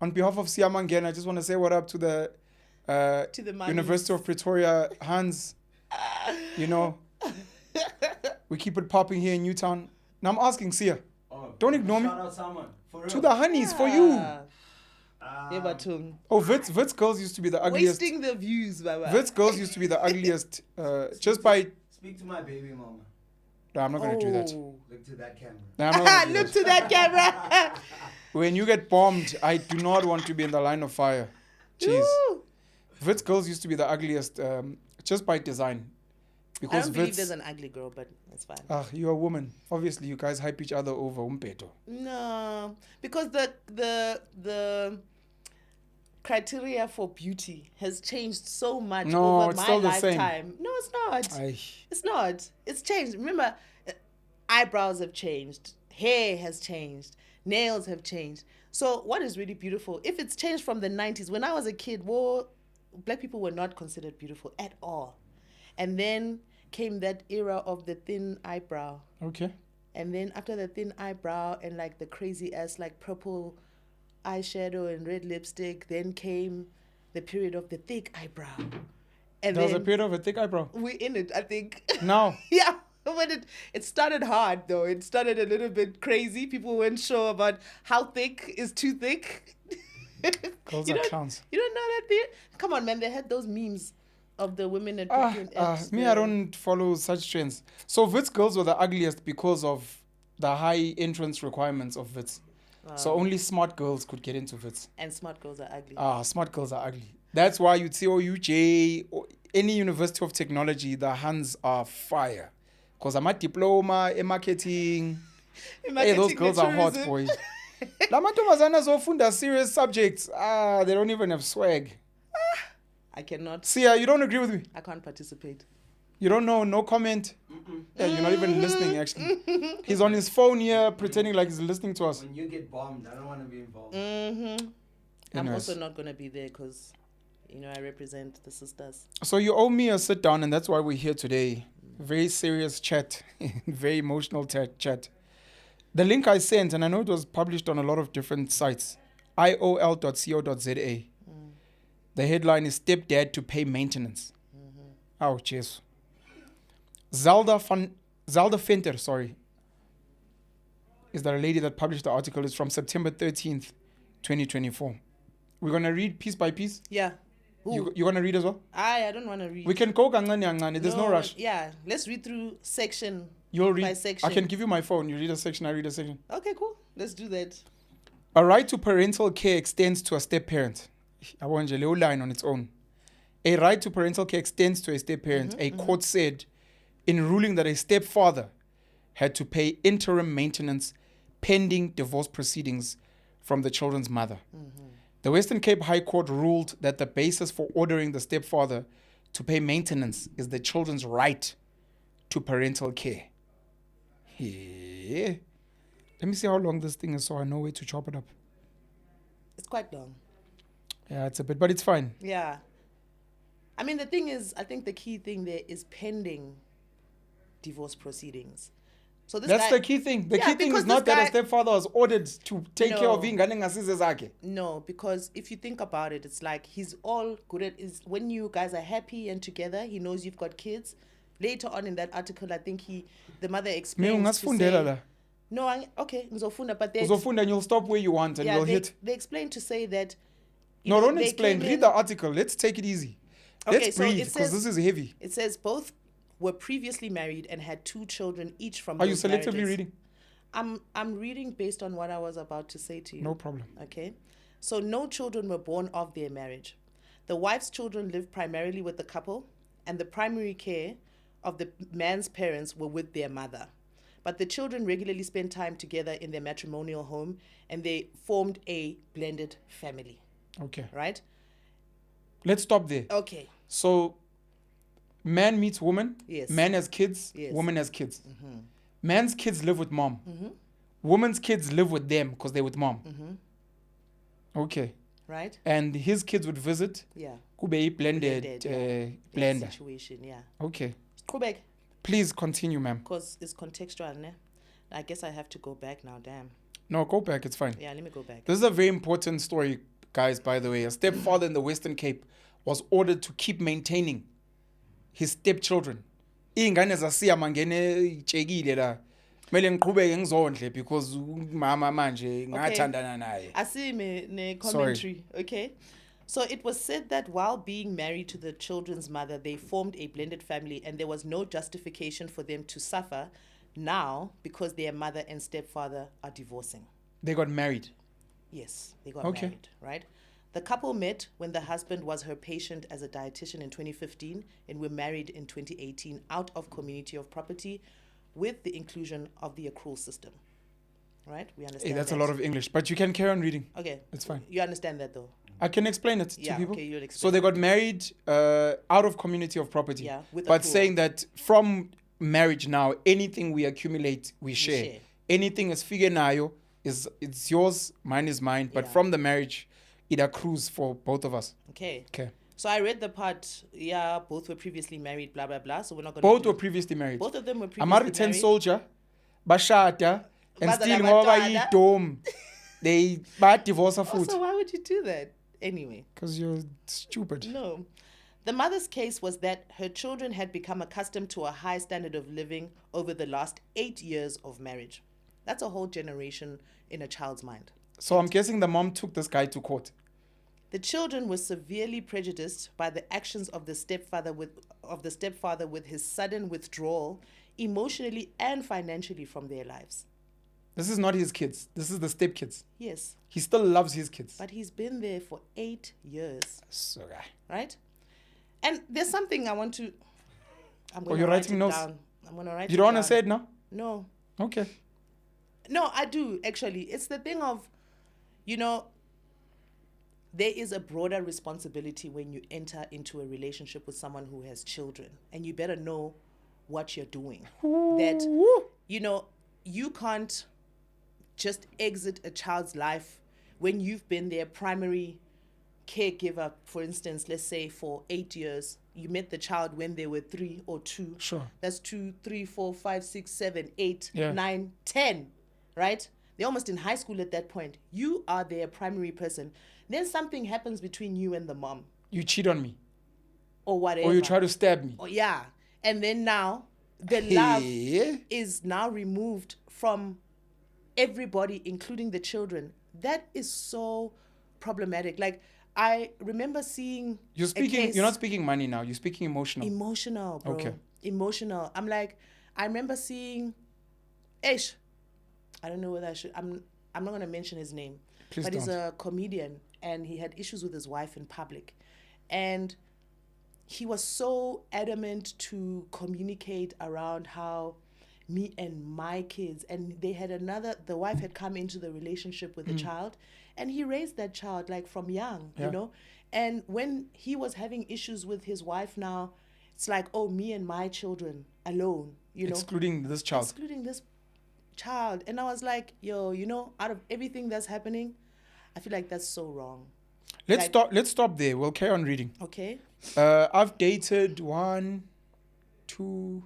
on behalf of Siamangen, I just want to say what up to the University of Pretoria, Hans. You know, we keep it popping here in Newtown. Now I'm asking Sia. Don't ignore me. Shout out someone. For real. To the honeys, for you. Wits girls used to be the ugliest. Wasting the views, Baba. Wits girls used to be the ugliest just by... Speak to my baby mama. No, I'm not going to do that. Look to that camera. No, I'm not gonna do Look to that camera. When you get bombed, I do not want to be in the line of fire. Jeez. Wits girls used to be the ugliest just by design. Because I don't believe there's an ugly girl, but that's fine. You're a woman. Obviously, you guys hype each other over umpeto. No, because the criteria for beauty has changed so much over my lifetime. No, it's not. It's not. It's changed. Remember, eyebrows have changed. Hair has changed. Nails have changed. So what is really beautiful? If it's changed from the 90s, when I was a kid, black people were not considered beautiful at all. And then came that era of the thin eyebrow. Okay. And then after the thin eyebrow and like the crazy ass like purple eyeshadow and red lipstick, then came the period of the thick eyebrow. And there was a period of a thick eyebrow. We're in it, I think. Now. Yeah. But it started hard though. It started a little bit crazy. People weren't sure about how thick is too thick. Girls are clowns. You don't know that theory? Come on, man. They had those memes of the women at me, I don't follow such trends. So Wits girls were the ugliest because of the high entrance requirements of Wits. So only smart girls could get into Wits. And smart girls are ugly. Smart girls are ugly. That's why you'd see OUJ, or any University of Technology, the hands are fire. Because I'm a diploma in marketing. Hey, those girls are hot, boy. Lamantomazanas ofunda serious subjects. They don't even have swag. I cannot. Sia, you don't agree with me? I can't participate. You don't know? No comment? Yeah, you're not even listening, actually. He's on his phone here, pretending like he's listening to us. When you get bombed, I don't want to be involved. I'm also not going to be there because, I represent the sisters. So you owe me a sit down, and that's why we're here today. Very serious chat. Very emotional chat. The link I sent, and I know it was published on a lot of different sites, iol.co.za. The headline is Stepdad to Pay Maintenance. Oh, jeez. Zelda Venter, is the lady that published the article. It's from September 13th, 2024. We're going to read piece by piece? Yeah. You're going to read as well? I don't want to read. We can go gangani. There's no rush. Yeah. Let's read through section You'll read. by section. I can give you my phone. You read a section, I read a section. Okay, cool. Let's do that. A right to parental care extends to a step-parent. I want a little line on its own. A right to parental care extends to a step-parent. A court said in ruling that a stepfather had to pay interim maintenance pending divorce proceedings from the children's mother. The Western Cape High Court ruled that the basis for ordering the stepfather to pay maintenance is the children's right to parental care. Yeah. Let me see how long this thing is so I know where to chop it up. It's quite long. Yeah, it's a bit, but it's fine. Yeah. I mean, the thing is, I think the key thing there is pending divorce proceedings. So that's the key thing. The key thing is not that a stepfather was ordered to take care of ingane ngasizezakhe. No, because if you think about it, it's like he's all good at is when you guys are happy and together, he knows you've got kids. Later on in that article, I think the mother explains to say, no, okay, ngizofunda, but and you'll stop where you want and you'll hit. They explain to say that. Don't explain. Read the article. Let's take it easy. Let's breathe because this is heavy. It says both were previously married and had 2 children each from. Are you selectively reading? I'm reading based on what I was about to say to you. No problem. Okay, so no children were born of their marriage. The wife's children lived primarily with the couple, and the primary care of the man's parents were with their mother. But the children regularly spent time together in their matrimonial home, and they formed a blended family. Okay. Right? Let's stop there. Okay. So, man meets woman. Yes. Man has kids. Yes. Woman has kids. Man's kids live with mom. Woman's kids live with them because they're with mom. Okay. Right? And his kids would visit. Yeah. Kube blended blender. Situation, yeah. Okay. Kubek. Please continue, ma'am. Because it's contextual, ne? I guess I have to go back now, damn. No, go back. It's fine. Yeah, let me go back. This is a very important story, guys, by the way. A stepfather in the Western Cape was ordered to keep maintaining his stepchildren. Iy'ngane zasiyama ngene itshekile la. Kumele ngiqhubeke ngizondle because mama manje ngathandana naye. I see ne commentary. Okay. So it was said that while being married to the children's mother, they formed a blended family and there was no justification for them to suffer now because their mother and stepfather are divorcing. They got married. Yes, they got married, right? The couple met when the husband was her patient as a dietitian in 2015 and were married in 2018 out of community of property with the inclusion of the accrual system. Right? We understand. Hey, that's a lot of English, but you can carry on reading. Okay. It's fine. You understand that though? I can explain it to people. Okay, you'll explain. So they got married out of community of property. Yeah, with but accrual. saying that from marriage now, anything we accumulate, we share. Anything is figurenayo, it's yours, mine is mine. But from the marriage, it accrues for both of us. Okay. Okay. So I read the part, both were previously married, blah, blah, blah. So we're not going to... Both were previously married. Both of them were previously married. I'm a 10 soldier, bashada, and still Badala dome. They bad divorce a foot. So why would you do that? Anyway. Because you're stupid. No. The mother's case was that her children had become accustomed to a high standard of living over the last 8 years of marriage. That's a whole generation in a child's mind. So I'm guessing the mom took this guy to court. The children were severely prejudiced by the actions of the stepfather with his sudden withdrawal emotionally and financially from their lives. This is not his kids. This is the stepkids. Yes. He still loves his kids. But he's been there for 8 years. So, right? And there's something I want to... I'm going you're to write writing it notes? down. I'm going to write it down. You don't want to say it now? No. Okay. No, I do, actually. It's the thing of, there is a broader responsibility when you enter into a relationship with someone who has children. And you better know what you're doing. That, you can't just exit a child's life when you've been their primary caregiver, for instance, let's say for 8 years. You met the child when they were 3 or 2. Sure. That's 2, 3, 4, 5, 6, 7, 8, Yeah. 9, 10, right? They're almost in high school at that point. You are their primary person. Then something happens between you and the mom. You cheat on me. Or whatever. Or you try to stab me. Oh, yeah. And then now, the love is now removed from everybody, including the children. That is so problematic. Like, I remember seeing you're not speaking money now. You're speaking emotional. Emotional, bro. Okay. Emotional. I remember seeing Ish. I don't know whether I should. I'm not going to mention his name. Please but don't. He's a comedian and he had issues with his wife in public. And he was so adamant to communicate around how me and my kids, and they had the wife had come into the relationship with the child, and he raised that child like from young, and when he was having issues with his wife now, it's like, oh, me and my children alone, excluding this child. And I was like, yo, out of everything that's happening, I feel like that's so wrong. Let's stop there. We'll carry on reading. Okay. I've dated 1, 2,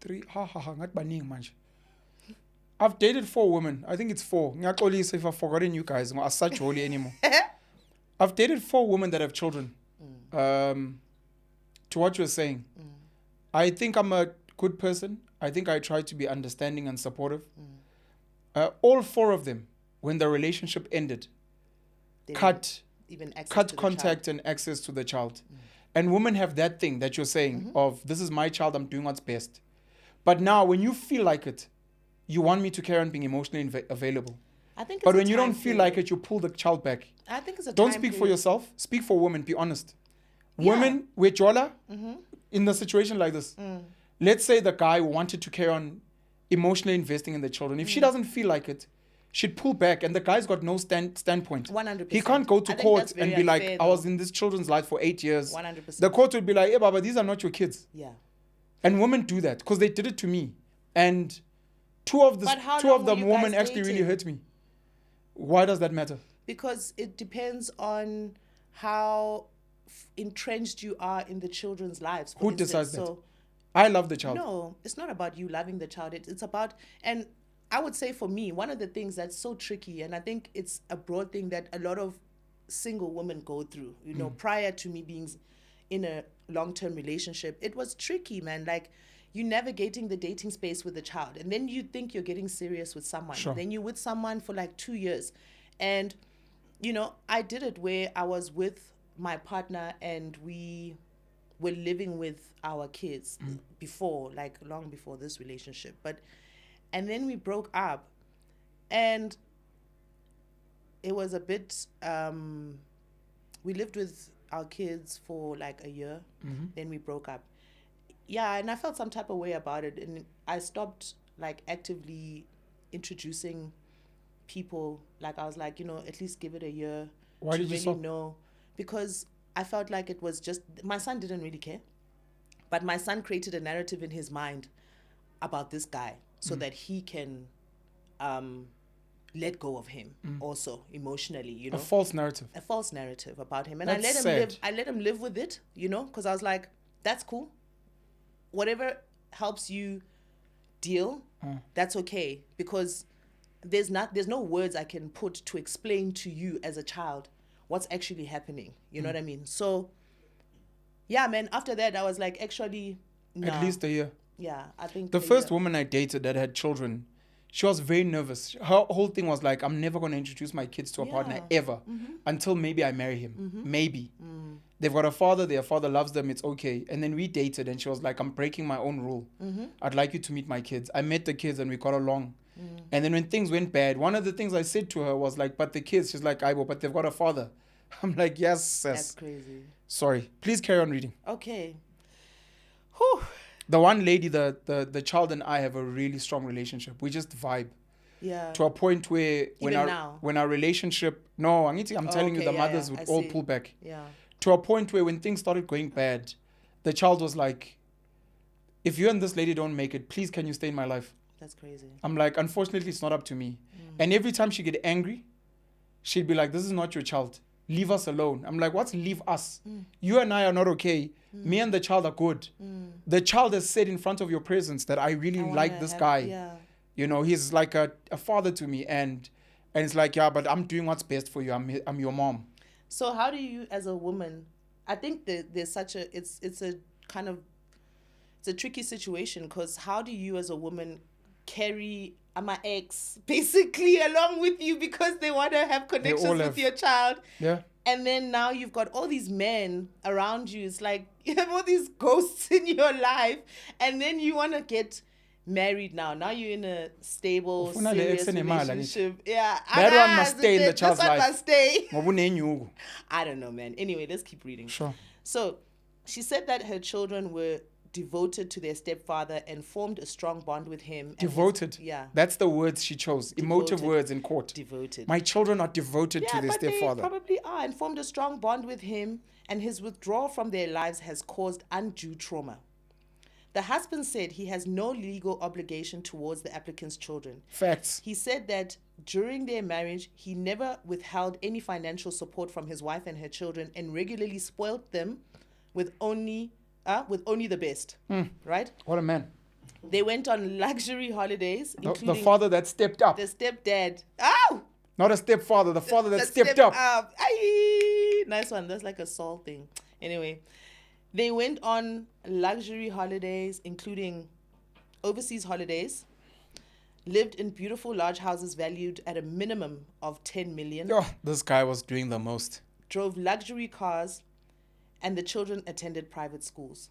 3. I've dated 4 women. I think it's 4. Ngiyaxolisa if I've forgotten you guys. I'm such holy anymore. I've dated 4 women that have children. To what you're saying, I think I'm a good person. I think I try to be understanding and supportive. All 4 of them, when the relationship ended, cut contact and access to the child. And women have that thing that you're saying of, this is my child, I'm doing what's best. But now when you feel like it, you want me to carry on being emotionally available. I think. But when you don't feel like it, you pull the child back. I think it's a Don't time speak for period. yourself. Speak for women. Be honest. Yeah. Women, with Jola, in a situation like this, let's say the guy wanted to carry on emotionally investing in the children. If she doesn't feel like it, she'd pull back, and the guy's got no standpoint. 100%. He can't go to court and be like, unfair, I was in this children's life for 8 years. 100%. The court would be like, hey, Baba, these are not your kids. Yeah. And women do that because they did it to me. And two of them women actually really hurt me. Why does that matter? Because it depends on how entrenched you are in the children's lives. Who decides that? I love the child. No, it's not about you loving the child. It's about, and I would say for me, one of the things that's so tricky, and I think it's a broad thing that a lot of single women go through, you know, prior to me being in a long-term relationship, it was tricky, man. Like, you navigating the dating space with a child, and then you think you're getting serious with someone. Sure. Then you're with someone for like 2 years. And, you know, I did it where I was with my partner and we were living with our kids before, like long before this relationship. And then we broke up, and it was a bit, we lived with our kids for like a year, then we broke up. Yeah, and I felt some type of way about it, and I stopped like actively introducing people. Like, I was like, you know, at least give it a year. Why did you really stop? know? Because I felt like it was just, my son didn't really care, but my son created a narrative in his mind about this guy so that he can let go of him also emotionally, you know. A false narrative. A false narrative about him. And That's I let him sad. live. I let him live with it, you know, because I was like, that's cool. Whatever helps you deal, that's okay. Because there's no words I can put to explain to you as a child what's actually happening. You know what I mean? So, yeah, man, after that, I was like, actually, nah. At least a year. Yeah, I think The a first year. woman I dated that had children, she was very nervous. Her whole thing was like, I'm never going to introduce my kids to a partner ever until maybe I marry him. Maybe. They've got a father, their father loves them, it's okay. And then we dated and she was like, I'm breaking my own rule. I'd like you to meet my kids. I met the kids and we got along. And then when things went bad, one of the things I said to her was like, but the kids, she's like, Aibo, but they've got a father. I'm like, yes, sis. That's crazy. Sorry. Please carry on reading. Okay. Whew. The one lady, the child and I have a really strong relationship. We just vibe. Yeah. To a point where when now? our relationship, no, I'm telling you, okay, the mothers I would all see. pull back. Yeah. To a point where when things started going bad, the child was like, if you and this lady don't make it, please can you stay in my life? That's crazy. I'm like, unfortunately, it's not up to me. And every time she get angry, she'd be like, this is not your child. Leave us alone. I'm like, what's leave us? You and I are not okay. Me and the child are good. The child has said in front of your presence that I really like this guy. Yeah. You know, he's like a father to me. And it's like, yeah, but I'm doing what's best for you. I'm your mom. So how do you, as a woman, I think that there's such a, it's a kind of, it's a tricky situation, because how do you as a woman carry my ex basically along with you because they want to have connections with your child? Yeah. And then now you've got all these men around you. It's like you have all these ghosts in your life, and then you want to get married now. Now you're in a stable, serious relationship. Yeah. That one must stay in the child's life. Must stay. I don't know, man. Anyway, let's keep reading. Sure. So she said that her children were devoted to their stepfather and formed a strong bond with him. Devoted. Yeah. That's the words she chose. Emotive words in court. Devoted. My children are devoted to their stepfather. They probably are, and formed a strong bond with him, and his withdrawal from their lives has caused undue trauma. The husband said he has no legal obligation towards the applicant's children. Facts. He said that during their marriage, he never withheld any financial support from his wife and her children, and regularly spoiled them with only the best. Right? What a man. They went on luxury holidays, including the father that stepped up. the stepdad. Oh! Not a stepfather, the father that stepped up. Aye. Nice one. That's like a Saul thing. Anyway, they went on luxury holidays, including overseas holidays, lived in beautiful large houses valued at a minimum of 10 million. Oh, this guy was doing the most. Drove luxury cars, and the children attended private schools.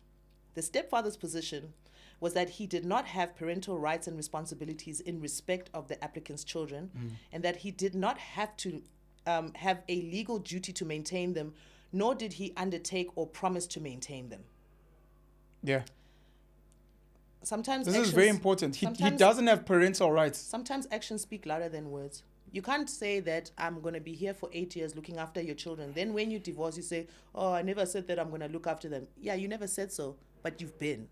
The stepfather's position was that he did not have parental rights and responsibilities in respect of the applicant's children, and that he did not have to have a legal duty to maintain them, nor did he undertake or promise to maintain them. Yeah. Sometimes this is very important. He doesn't have parental rights. Sometimes actions speak louder than words. You can't say that I'm going to be here for 8 years looking after your children. Then when you divorce, you say, oh, I never said that I'm going to look after them. Yeah, you never said so, but you've been.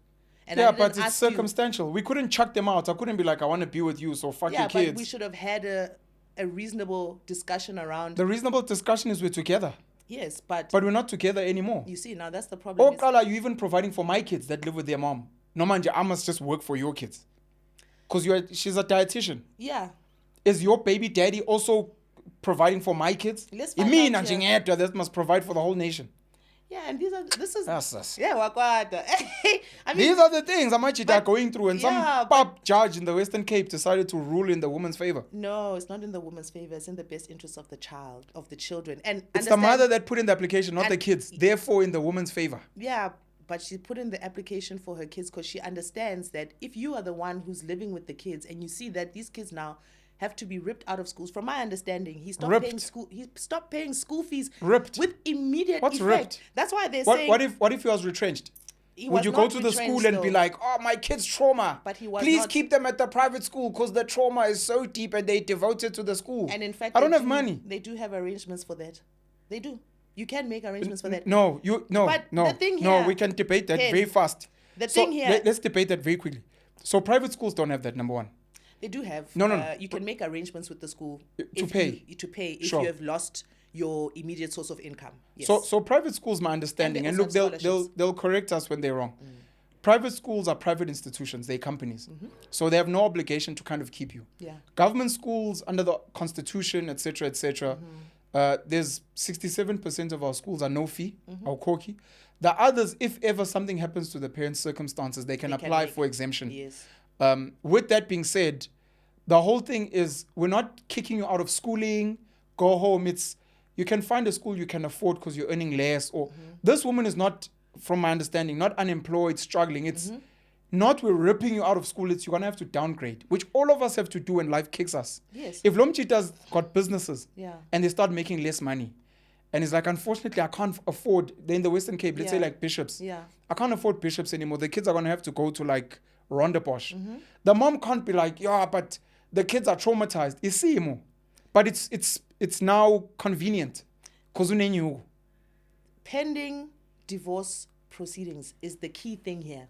And yeah, but it's circumstantial. We couldn't chuck them out. I couldn't be like, I want to be with you, so fuck your kids. Yeah, but we should have had a reasonable discussion around. The reasonable discussion is we're together. Yes, but we're not together anymore. You see, now that's the problem. Or are you even providing for my kids that live with their mom? No, man, I must just work for your kids. Because she's a dietitian. Yeah. Is your baby daddy also providing for my kids? Let's find out here. That must provide for the whole nation. Yeah, and this is Yes. yeah, wakwata. I mean, these are the things Amachita are going through, and yeah, some pub judge in the Western Cape decided to rule in the woman's favor. No, it's not in the woman's favor. It's in the best interest of the child, of the children. And it's the mother that put in the application, not the kids. Therefore, in the woman's favor. Yeah, but she put in the application for her kids because she understands that if you are the one who's living with the kids and you see that these kids now have to be ripped out of schools. From my understanding, he stopped paying school fees with immediate What's effect. Ripped? That's why they're saying. What if he was retrenched? Would you go to the school and be like, oh, my kid's trauma? But he was Please keep them at the private school because the trauma is so deep and they devoted to the school. And in fact, I don't have money. They do have arrangements for that. They do. You can make arrangements for that. No. The thing here, we can debate that very fast. Let's debate that very quickly. So private schools don't have that, number one. They do have. No. You can make arrangements with the school to pay if you have lost your immediate source of income. Yes. So private schools, my understanding, and look, they'll correct us when they're wrong. Private schools are private institutions; they're companies, so they have no obligation to kind of keep you. Yeah. Government schools, under the Constitution, etc., there's 67% of our schools are no fee, or koki. The others, if ever something happens to the parents' circumstances, they can apply for exemption. Yes. With that being said, the whole thing is we're not kicking you out of schooling, go home. It's you can find a school you can afford because you're earning less. Or this woman is not, from my understanding, not unemployed, struggling. It's not we're ripping you out of school. It's you're going to have to downgrade, which all of us have to do when life kicks us. Yes. If Lomchita's got businesses and they start making less money, and it's like, unfortunately, I can't afford, they're in the Western Cape, let's say like bishops. Yeah. I can't afford bishops anymore. The kids are going to have to go to like Rondebosch. The mom can't be like, yeah, but the kids are traumatized. You see, mo. But it's now convenient. Pending divorce proceedings is the key thing here.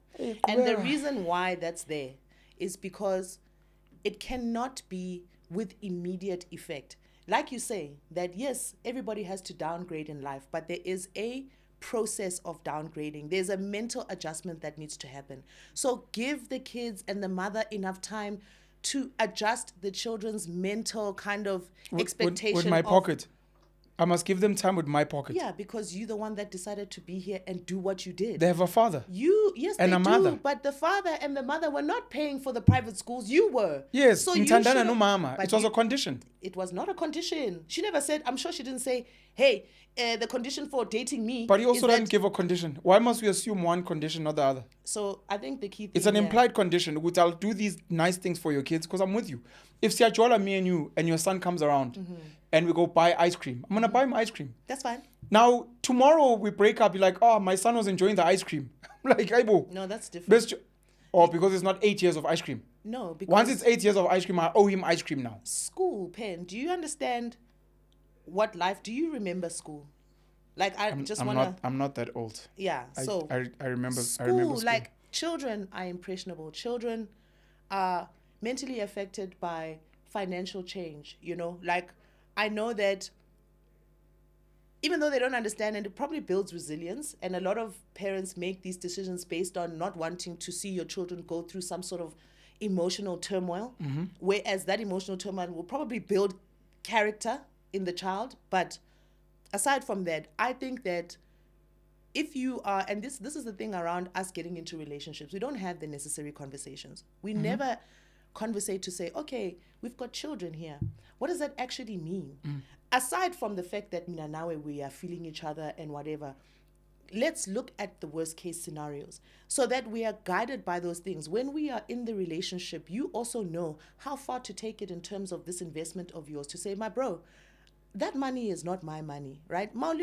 And the reason why that's there is because it cannot be with immediate effect. Like you say, that yes, everybody has to downgrade in life, but there is a process of downgrading. There's a mental adjustment that needs to happen. So give the kids and the mother enough time to adjust the children's mental kind of expectation. With my pocket. I must give them time with my pocket. Yeah, because you're the one that decided to be here and do what you did. They have a father. Yes, and they a mother. Do, but the father and the mother were not paying for the private schools. You were. Yes, so no mama. It was a condition. It was not a condition. She never said, I'm sure she didn't say, hey, the condition for dating me. But he also didn't give a condition. Why must we assume one condition, not the other? So I think the key thing it's an implied condition, which I'll do these nice things for your kids because I'm with you. If Siajola, me and you, and your son comes around and we go buy ice cream, I'm going to buy him ice cream. That's fine. Now, tomorrow we break up, you're like, oh, my son was enjoying the ice cream. Like, Aibo. No, that's different. Because it's not 8 years of ice cream. No, because... Once it's 8 years of ice cream, I owe him ice cream now. School, Pen, do you understand what life... Do you remember school? Like, I'm not that old. Yeah, so... I remember school. I remember school. Like, children are impressionable. Children are mentally affected by financial change, you know? Like, I know that even though they don't understand, and it probably builds resilience, and a lot of parents make these decisions based on not wanting to see your children go through some sort of emotional turmoil, whereas that emotional turmoil will probably build character in the child. But aside from that, I think that if you are, and this is the thing around us getting into relationships, we don't have the necessary conversations. We never conversate to say, okay, we've got children here. What does that actually mean? Aside from the fact that now we are feeling each other and whatever, let's look at the worst case scenarios so that we are guided by those things. When we are in the relationship, you also know how far to take it in terms of this investment of yours to say, my bro, that money is not my money, right? I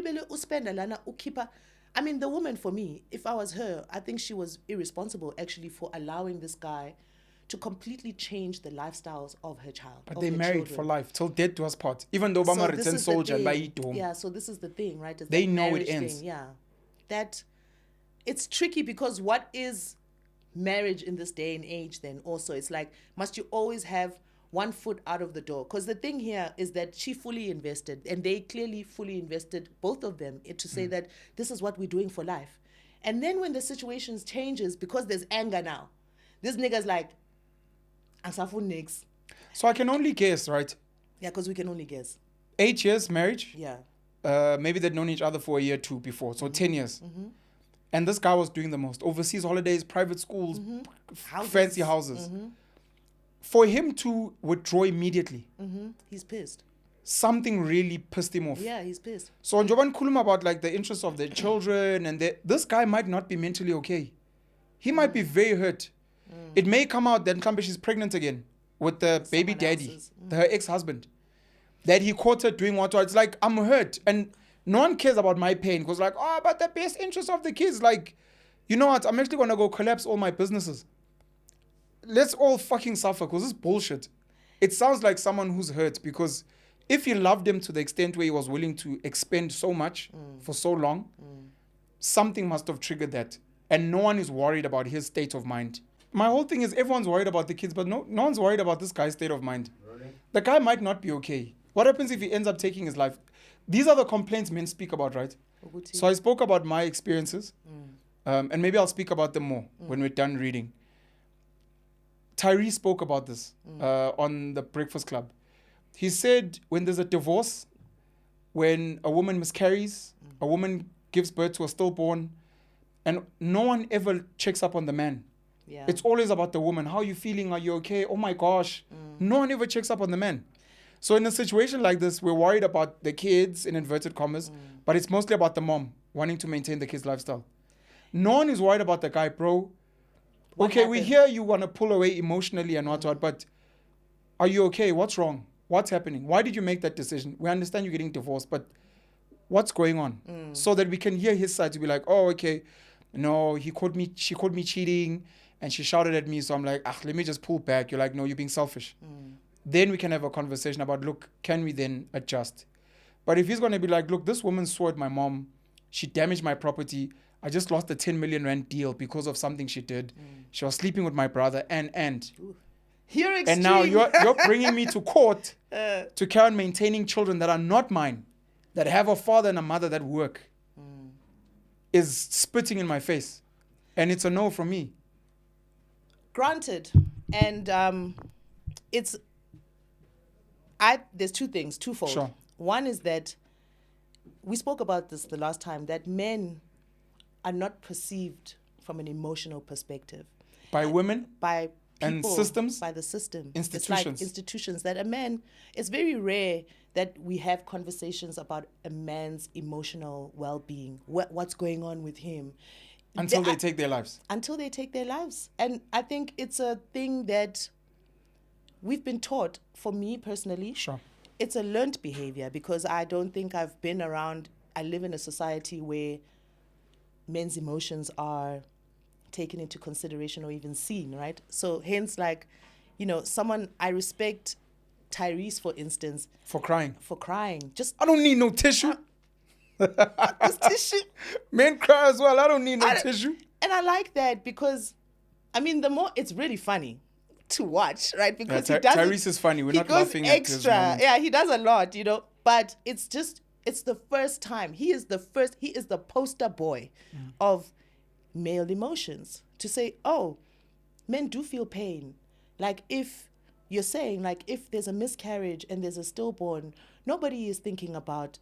mean, the woman, for me, if I was her, I think she was irresponsible actually for allowing this guy to completely change the lifestyles of her child. But they married for life, till death do us part. Even though Obama returned soldier, yeah, so this is the thing, right? They know it ends. Thing, yeah. That it's tricky because what is marriage in this day and age then also? It's like, must you always have one foot out of the door? Because the thing here is that she fully invested, and they clearly fully invested, both of them, to say that this is what we're doing for life. And then when the situation changes, because there's anger now, this nigga's like, Asafun next. So I can only guess, right? Yeah, because we can only guess. 8 years marriage. Yeah. Maybe they'd known each other for a year or two before, so 10 years. Mm-hmm. And this guy was doing the most. Overseas holidays, private schools, fancy houses. Mm-hmm. For him to withdraw immediately, he's pissed. something really pissed him off. Yeah, he's pissed. So on Joban Kulum about like the interests of their children and this guy might not be mentally okay. He might be very hurt. It may come out that Kambe she's pregnant again with the baby daddy, her ex-husband. That he caught her doing what. It's like, I'm hurt. And no one cares about my pain. Because like, oh, but the best interest of the kids. Like, you know what? I'm actually going to go collapse all my businesses. Let's all fucking suffer because this is bullshit. It sounds like someone who's hurt because if he loved him to the extent where he was willing to expend so much for so long, something must have triggered that. And no one is worried about his state of mind. My whole thing is everyone's worried about the kids, but no one's worried about this guy's state of mind. Really? The guy might not be okay. What happens if he ends up taking his life? These are the complaints men speak about, right? So I spoke about my experiences, and maybe I'll speak about them more when we're done reading. Tyree spoke about this on the Breakfast Club. He said when there's a divorce, when a woman miscarries, a woman gives birth to a stillborn, and no one ever checks up on the man. Yeah. It's always about the woman. How are you feeling? Are you okay? Oh my gosh. No one ever checks up on the man. So in a situation like this, we're worried about the kids, in inverted commas, but it's mostly about the mom wanting to maintain the kid's lifestyle. No one is worried about the guy, bro. Okay, we hear you want to pull away emotionally and what, but are you okay? What's wrong? What's happening? Why did you make that decision? We understand you're getting divorced, but what's going on? So that we can hear his side to be like, oh, okay, no, she caught me cheating and she shouted at me. So I'm like, let me just pull back. You're like, no, you're being selfish. Then we can have a conversation about, look, can we then adjust? But if he's going to be like, look, this woman swore at my mom. She damaged my property. I just lost a 10 million rand deal because of something she did. She was sleeping with my brother and. You're extreme. And now you're bringing me to court to carry on maintaining children that are not mine, that have a father and a mother that work, is spitting in my face. And it's a no from me. Granted. And there's two things, twofold. Sure. One is that we spoke about this the last time, that men are not perceived from an emotional perspective. By women? By people. And systems? By the system. Institutions. It's like institutions that a man, it's very rare that we have conversations about a man's emotional well-being, what's going on with him. Until they take their lives. Until they take their lives. And I think it's a thing that we've been taught, for me personally. Sure. It's a learned behavior because I don't think I've been around, I live in a society where men's emotions are taken into consideration or even seen, right? So hence, like, someone, I respect Tyrese, for instance. For crying. Just, I don't need no tissue. this tissue. Men cry as well. I don't need no tissue. And I like that because, the more, it's really funny to watch, right? Because he does Tyrese is funny. We're not laughing at his moments. Yeah, he does a lot, but it's the first time. He is the poster boy of male emotions, to say, oh, men do feel pain. Like, if you're saying, like, if there's a miscarriage and there's a stillborn, nobody is thinking about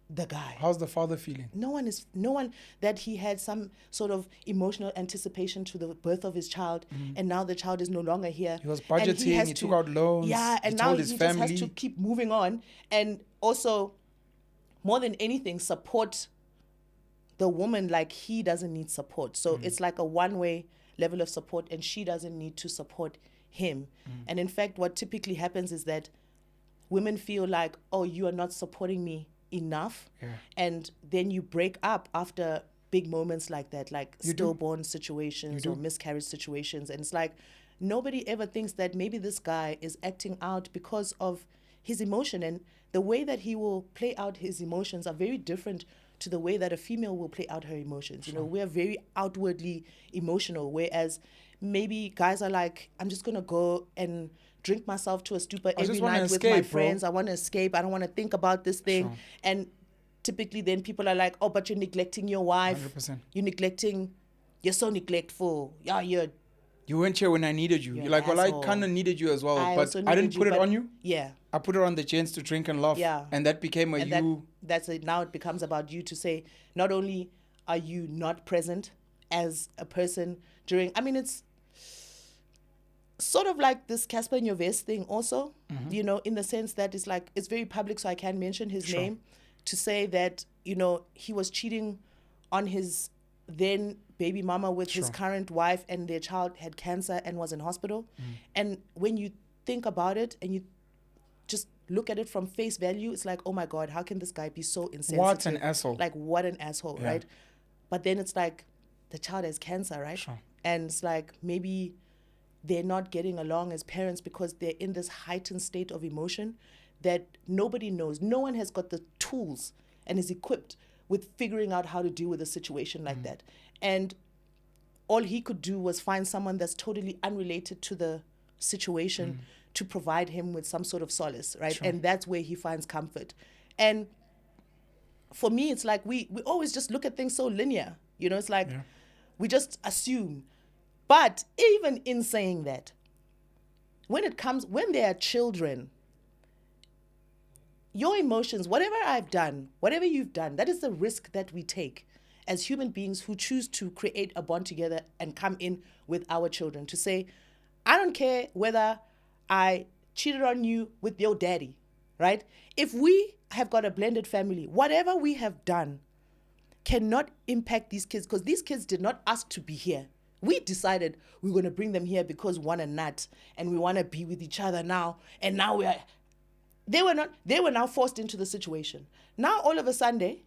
the guy. How's the father feeling? No one that he had some sort of emotional anticipation to the birth of his child, and now the child is no longer here. He was budgeting, he took out loans. Yeah, and now he just has to keep moving on, and also, more than anything, support the woman like he doesn't need support. So it's like a one-way level of support, and she doesn't need to support him. And in fact, what typically happens is that women feel like, oh, you are not supporting me enough, and then you break up after big moments like that, like stillborn situations or miscarriage situations, and it's like nobody ever thinks that maybe this guy is acting out because of his emotion, and the way that he will play out his emotions are very different to the way that a female will play out her emotions. We're very outwardly emotional, whereas maybe guys are like, I'm just gonna go and drink myself to a stupor every night with my friends. I want to escape. I don't want to think about this thing. Sure. And typically then people are like, oh, but you're neglecting your wife. 100%. You're so neglectful. Yeah, you're You weren't here when I needed you. You're like, well, I kind of needed you as well, but I didn't put it on you. Yeah. I put it on the chance to drink and laugh. Yeah. And that became that's it. Now it becomes about you to say, not only are you not present as a person during, I mean, it's sort of like this Casper in your vest thing also, you know, in the sense that it's like, it's very public, so I can't mention his name, to say that, you know, he was cheating on his then baby mama with his current wife, and their child had cancer and was in hospital. And when you think about it and you just look at it from face value, it's like, oh my God, how can this guy be so insensitive? What an asshole. Like, what an asshole, right? But then it's like, the child has cancer, right? And it's like, maybe they're not getting along as parents because they're in this heightened state of emotion that nobody knows. No one has got the tools and is equipped with figuring out how to deal with a situation like that. And all he could do was find someone that's totally unrelated to the situation to provide him with some sort of solace, right? And that's where he finds comfort. And for me, it's like we always just look at things so linear. You know, it's like we just assume. But even in saying that, when there are children, your emotions, whatever I've done, whatever you've done, that is the risk that we take as human beings who choose to create a bond together and come in with our children to say, I don't care whether I cheated on you with your daddy, right? If we have got a blended family, whatever we have done cannot impact these kids, because these kids did not ask to be here. We decided we're going to bring them here because we want a nut and we want to be with each other now. And now they were now forced into the situation. Now all of a sudden,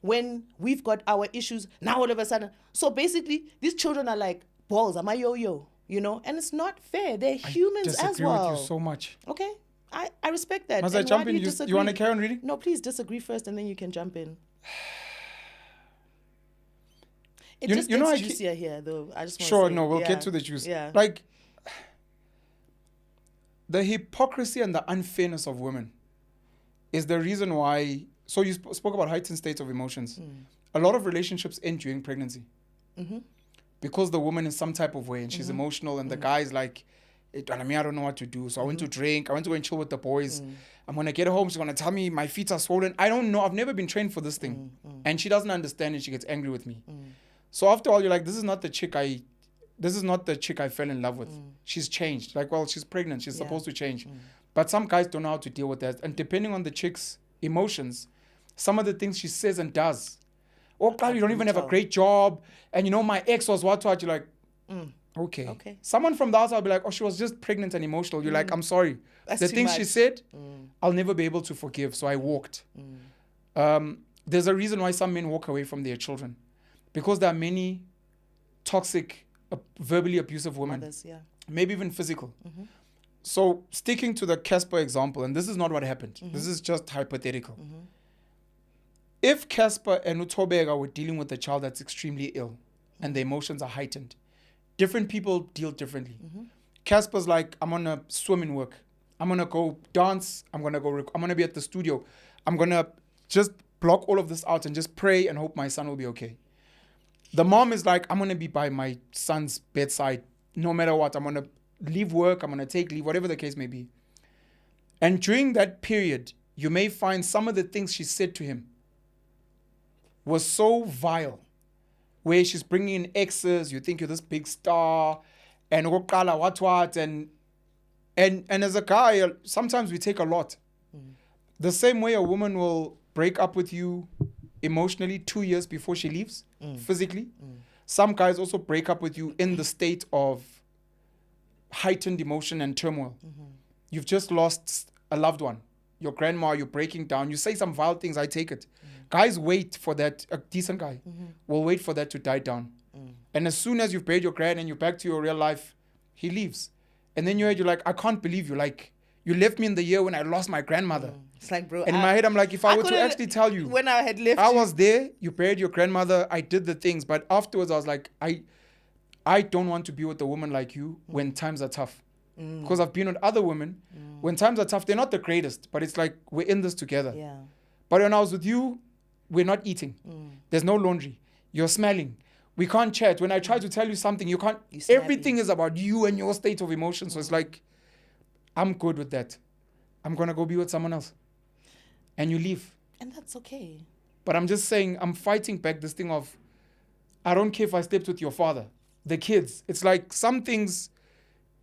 when we've got our issues, now all of a sudden, so basically these children are like balls, am I yo-yo, you know? And it's not fair. They're humans as well. I disagree with you so much. Okay, I respect that. Must I jump in? You want to carry on reading? No, please disagree first and then you can jump in. It just gets juicier here, though. I just want to say, we'll get to the juice. Yeah. Like, the hypocrisy and the unfairness of women is the reason why. So you spoke about heightened states of emotions. A lot of relationships end during pregnancy because the woman is some type of way and she's emotional, and the guy's like, I don't know what to do. So I went to drink. I went to go and chill with the boys. I'm going to get home. She's going to tell me my feet are swollen. I don't know. I've never been trained for this thing. And she doesn't understand and she gets angry with me. So after all, you're like, this is not the chick I fell in love with. She's changed. Like, well, she's pregnant. She's supposed to change. But some guys don't know how to deal with that. And depending on the chick's emotions, some of the things she says and does. Oh, God, you don't even have a great job. And you know, my ex was what. You're like, okay. Someone from the outside will be like, oh, she was just pregnant and emotional. You're like, I'm sorry. That's the things much. She said, I'll never be able to forgive. So I walked. There's a reason why some men walk away from their children. Because there are many toxic, verbally abusive women. Mothers, maybe even physical. So sticking to the Casper example, and this is not what happened. This is just hypothetical. If Casper and Utobega were dealing with a child that's extremely ill and the emotions are heightened, different people deal differently. Casper's like, I'm going to swim in work. I'm going to go dance. I'm going to be at the studio. I'm going to just block all of this out and just pray and hope my son will be okay. The mom is like, I'm going to be by my son's bedside no matter what. I'm going to leave work. I'm going to take leave, whatever the case may be. And during that period, you may find some of the things she said to him was so vile, where she's bringing in exes, you think you're this big star, and what, and as a guy, sometimes we take a lot. The same way a woman will break up with you emotionally 2 years before she leaves, physically. Some guys also break up with you in the state of heightened emotion and turmoil. You've just lost a loved one. Your grandma, you're breaking down. You say some vile things, I take it. Guys wait for that, a decent guy will wait for that to die down. And as soon as you've buried your grand and you're back to your real life, he leaves. And then you're like, I can't believe you. Like, you left me in the year when I lost my grandmother. It's like, bro. And in my head, I'm like, if I were to actually tell you, when I had left, I was there, you buried your grandmother, I did the things. But afterwards, I was like, I don't want to be with a woman like you when times are tough. Because I've been with other women, when times are tough, they're not the greatest, but it's like, we're in this together. But when I was with you, we're not eating. There's no laundry. You're smelling. We can't chat. When I try to tell you something, you can't. Everything is about you and your state of emotion. So it's like, I'm good with that. I'm going to go be with someone else. And you leave. And that's okay. But I'm just saying, I'm fighting back this thing of, I don't care if I slept with your father. The kids. It's like some things,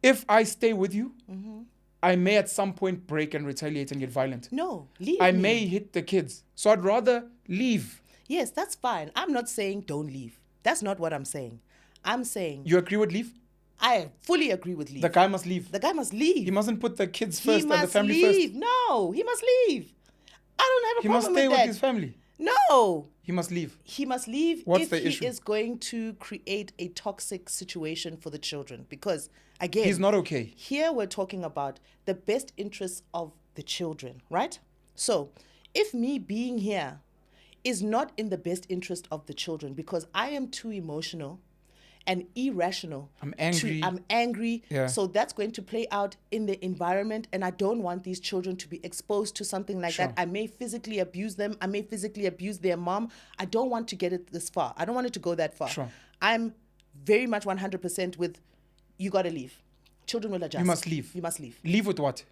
if I stay with you, I may at some point break and retaliate and get violent. No, leave I me. may hit the kids. So I'd rather leave. Yes, that's fine. I'm not saying don't leave. That's not what I'm saying. I'm saying... You agree with leave? I fully agree with leave. The guy must leave. The guy must leave. He mustn't put the kids first and the family first. He must leave. first. No, he must leave. I don't have a He problem must stay with with his family. No. He must leave. He must leave What's if the he issue? is going to create a toxic situation for the children. Because, again... He's not okay. Here we're talking about the best interests of the children, right? So, if me being here is not in the best interest of the children because I am too emotional and irrational. I'm angry. Yeah. So that's going to play out in the environment, and I don't want these children to be exposed to something like that. I may physically abuse them. I may physically abuse their mom. I don't want to get it this far. I don't want it to go that far. Sure. I'm very much 100% with you got to leave. Children will adjust. You must leave. You must leave. Leave with what?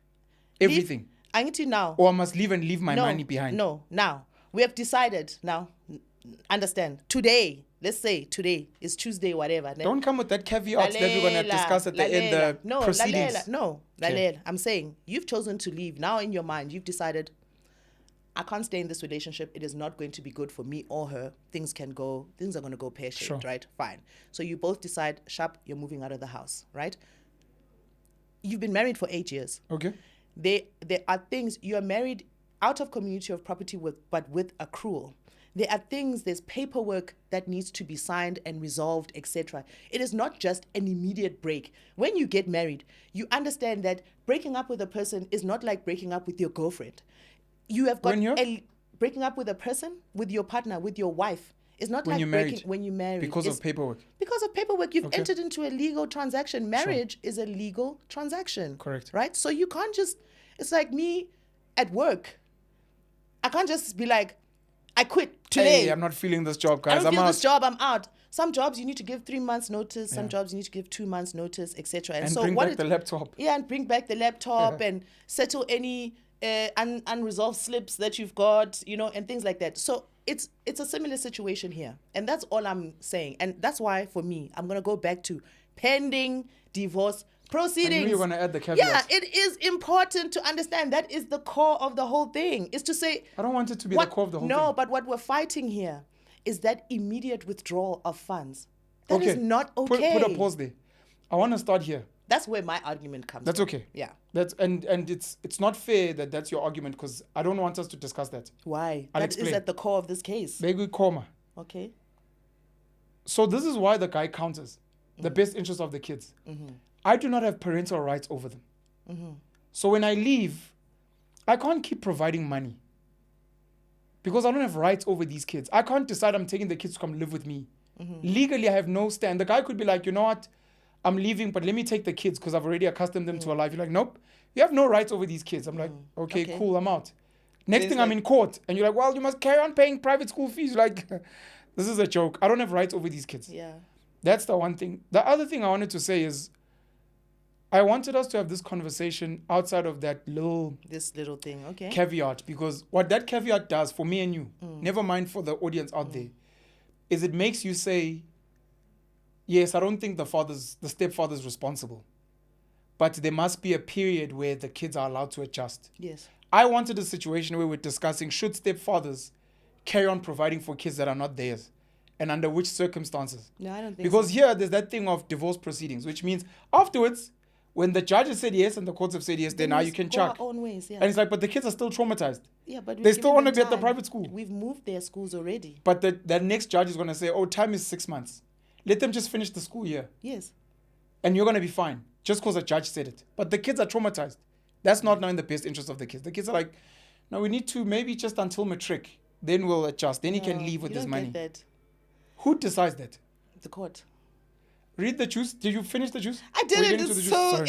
Everything. I need to now. Or I must leave and leave my money behind. No, now. We have decided now. Understand. Today, let's say today is Tuesday, whatever. Don't come with that caveat that we're going to discuss at the end, the proceedings. Lalela. I'm saying you've chosen to leave. Now in your mind, you've decided, I can't stay in this relationship. It is not going to be good for me or her. Things are going to go pear-shaped, right? Fine. So you both decide, sharp, you're moving out of the house, right? You've been married for 8 years. Okay. There are things, you are married out of community of property but with accrual. There are things, there's paperwork that needs to be signed and resolved, etc. It is not just an immediate break. When you get married, you understand that breaking up with a person is not like breaking up with your girlfriend. You have got breaking up with a person, with your partner, with your wife. It's not when like when you marry. Because of paperwork. Because of paperwork. You've entered into a legal transaction. Marriage is a legal transaction. Correct. Right? So you can't just, it's like me at work. I can't just be like, I quit today. Hey, I'm not feeling this job, guys. I don't feel this job, I'm out. Some jobs you need to give 3 months notice. Some jobs you need to give 2 months notice, etc. And so bring back the laptop. Yeah, and bring back the laptop and settle any unresolved slips that you've got, and things like that. So it's a similar situation here. And that's all I'm saying. And that's why, for me, I'm going to go back to pending divorce proceedings. I knew you were going to add the caveat. Yeah, it is important to understand that is the core of the whole thing. Is to say... I don't want it to be the core of the whole thing. No, but what we're fighting here is that immediate withdrawal of funds. That is not okay. Put a pause there. I want to start here. That's where my argument comes That's from. okay. Yeah. And it's not fair that that's your argument because I don't want us to discuss that. Why? I'll That explain. is at the core of this case. Very comma. Okay. So this is why the guy counters the best interest of the kids. Mm-hmm. I do not have parental rights over them. Mm-hmm. So when I leave, I can't keep providing money because I don't have rights over these kids. I can't decide I'm taking the kids to come live with me. Mm-hmm. Legally, I have no stand. The guy could be like, you know what? I'm leaving, but let me take the kids because I've already accustomed them to a life. You're like, nope, you have no rights over these kids. I'm like, okay, cool, I'm out. Next thing, I'm in court. And you're like, well, you must carry on paying private school fees. Like, this is a joke. I don't have rights over these kids. Yeah. That's the one thing. The other thing I wanted to say is I wanted us to have this conversation outside of that little thing, okay. caveat, because what that caveat does for me and you, never mind for the audience out there, is it makes you say, yes, I don't think the stepfather is responsible, but there must be a period where the kids are allowed to adjust. Yes. I wanted a situation where we're discussing, should stepfathers carry on providing for kids that are not theirs? And under which circumstances? No, I don't think because so. Here, there's that thing of divorce proceedings, which means afterwards, when the judges said yes and the courts have said yes, then now you can chuck. Our own ways, yeah. And it's like, but the kids are still traumatized. Yeah, but they still want to be at the private school. We've moved their schools already. But the next judge is going to say, oh, time is 6 months. Let them just finish the school year. Yes. And you're going to be fine, just because a judge said it. But the kids are traumatized. That's not now in the best interest of the kids. The kids are like, no, we need to maybe just until matric. Then we'll adjust. Then he can leave with his money. Get that. Who decides that? The court. Read the juice. Did you finish the juice? I didn't. So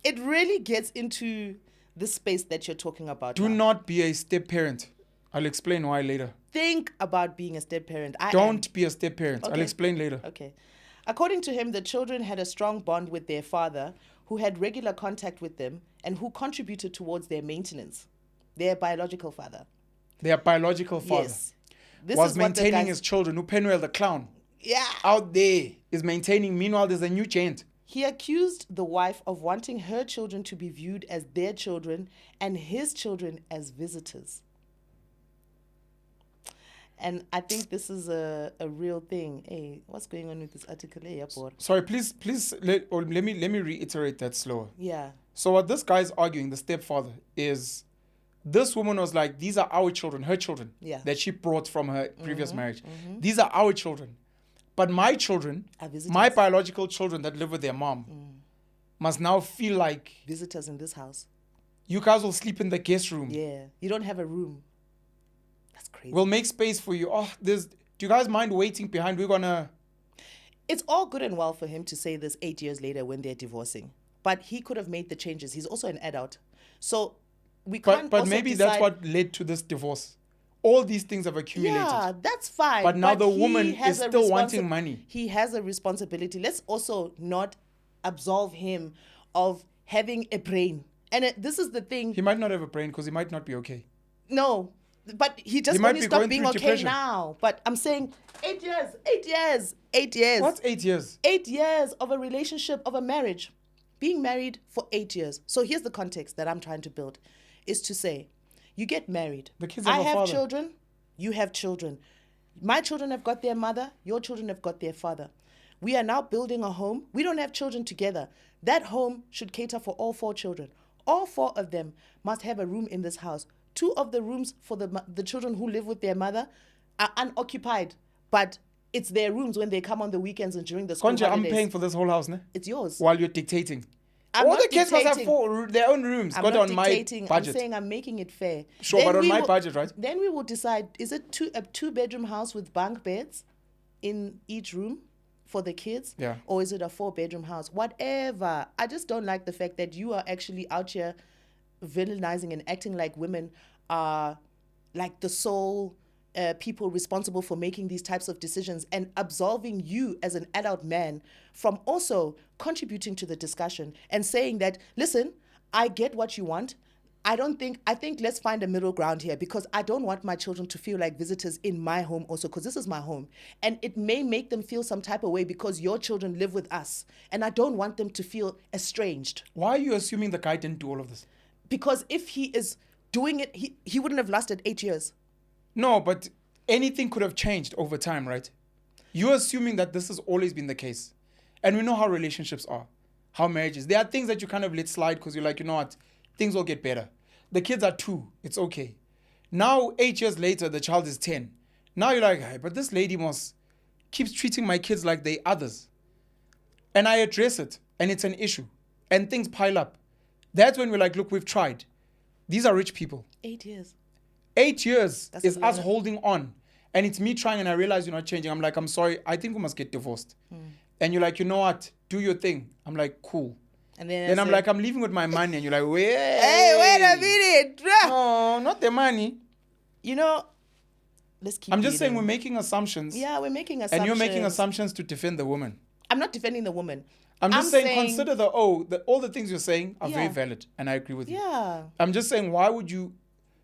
it really gets into the space that you're talking about. Do not be a step parent. I'll explain why later. Think about being a step-parent. Don't be a step-parent. Okay. I'll explain later. Okay. According to him, the children had a strong bond with their father, who had regular contact with them and who contributed towards their maintenance. Their biological father. Their biological father. Yes. This was is what the maintaining guys- his children. Upenuel the clown. Yeah. Out there is maintaining. Meanwhile, there's a new chant. He accused the wife of wanting her children to be viewed as their children and his children as visitors. And I think this is a real thing. Hey, what's going on with this article? Hey, sorry, please, let me reiterate that slower. Yeah. So what this guy is arguing, the stepfather, is this woman was like, these are our children, her children, that she brought from her previous marriage. These are our children. But my children, my biological children that live with their mom, must now feel like visitors in this house. You guys will sleep in the guest room. Yeah. You don't have a room. That's crazy. We'll make space for you. Oh, do you guys mind waiting behind? We're gonna... It's all good and well for him to say this 8 years later when they're divorcing. But he could have made the changes. He's also an adult. So we can't But maybe that's what led to this divorce. All these things have accumulated. Yeah, that's fine. But now the woman is still wanting money. He has a responsibility. Let's also not absolve him of having a brain. And this is the thing. He might not have a brain because he might not be okay. No, but he just only stopped being okay depression. Now. But I'm saying 8 years. 8 years. What's 8 years? 8 years of a relationship, of a marriage. Being married for 8 years. So here's the context that I'm trying to build. Is to say, you get married. The kids have a father. I have children. You have children. My children have got their mother. Your children have got their father. We are now building a home. We don't have children together. That home should cater for all 4 children. All 4 of them must have a room in this house. 2 of the rooms for the children who live with their mother are unoccupied. But it's their rooms when they come on the weekends and during the school holidays. I'm paying for this whole house, ne? It's yours. While you're dictating. All the kids must have their own rooms. I'm got not on dictating. My budget. I'm saying I'm making it fair. Sure, then but on my budget, right? Then we will decide, is it a 2-bedroom house with bunk beds in each room for the kids? Yeah. Or is it a 4-bedroom house? Whatever. I just don't like the fact that you are actually out here villainizing and acting like women are like the sole people responsible for making these types of decisions and absolving you as an adult man from also contributing to the discussion and saying that, listen, I get what you want. I think let's find a middle ground here because I don't want my children to feel like visitors in my home also because this is my home. And it may make them feel some type of way because your children live with us. And I don't want them to feel estranged. Why are you assuming the guy didn't do all of this? Because if he is doing it, he wouldn't have lasted 8 years. No, but anything could have changed over time, right? You're assuming that this has always been the case. And we know how relationships are, how marriages. There are things that you kind of let slide because you're like, you know what, things will get better. The kids are 2, it's okay. Now, 8 years later, the child is 10. Now you're like, hey, but this lady keeps treating my kids like they others. And I address it, and it's an issue. And things pile up. That's when we're like, look, we've tried. These are rich people. 8 years. 8 years is us holding on. And it's me trying and I realize you're not changing. I'm like, I'm sorry. I think we must get divorced. And you're like, you know what? Do your thing. I'm like, cool. And then I'm like, I'm leaving with my money. And you're like, wait. Hey, wait a minute. No, not the money. You know, let's keep I'm just saying we're making assumptions. Yeah, we're making assumptions. And you're making assumptions to defend the woman. I'm not defending the woman. I'm just saying consider all the things you're saying are very valid. And I agree with you. Yeah. I'm just saying,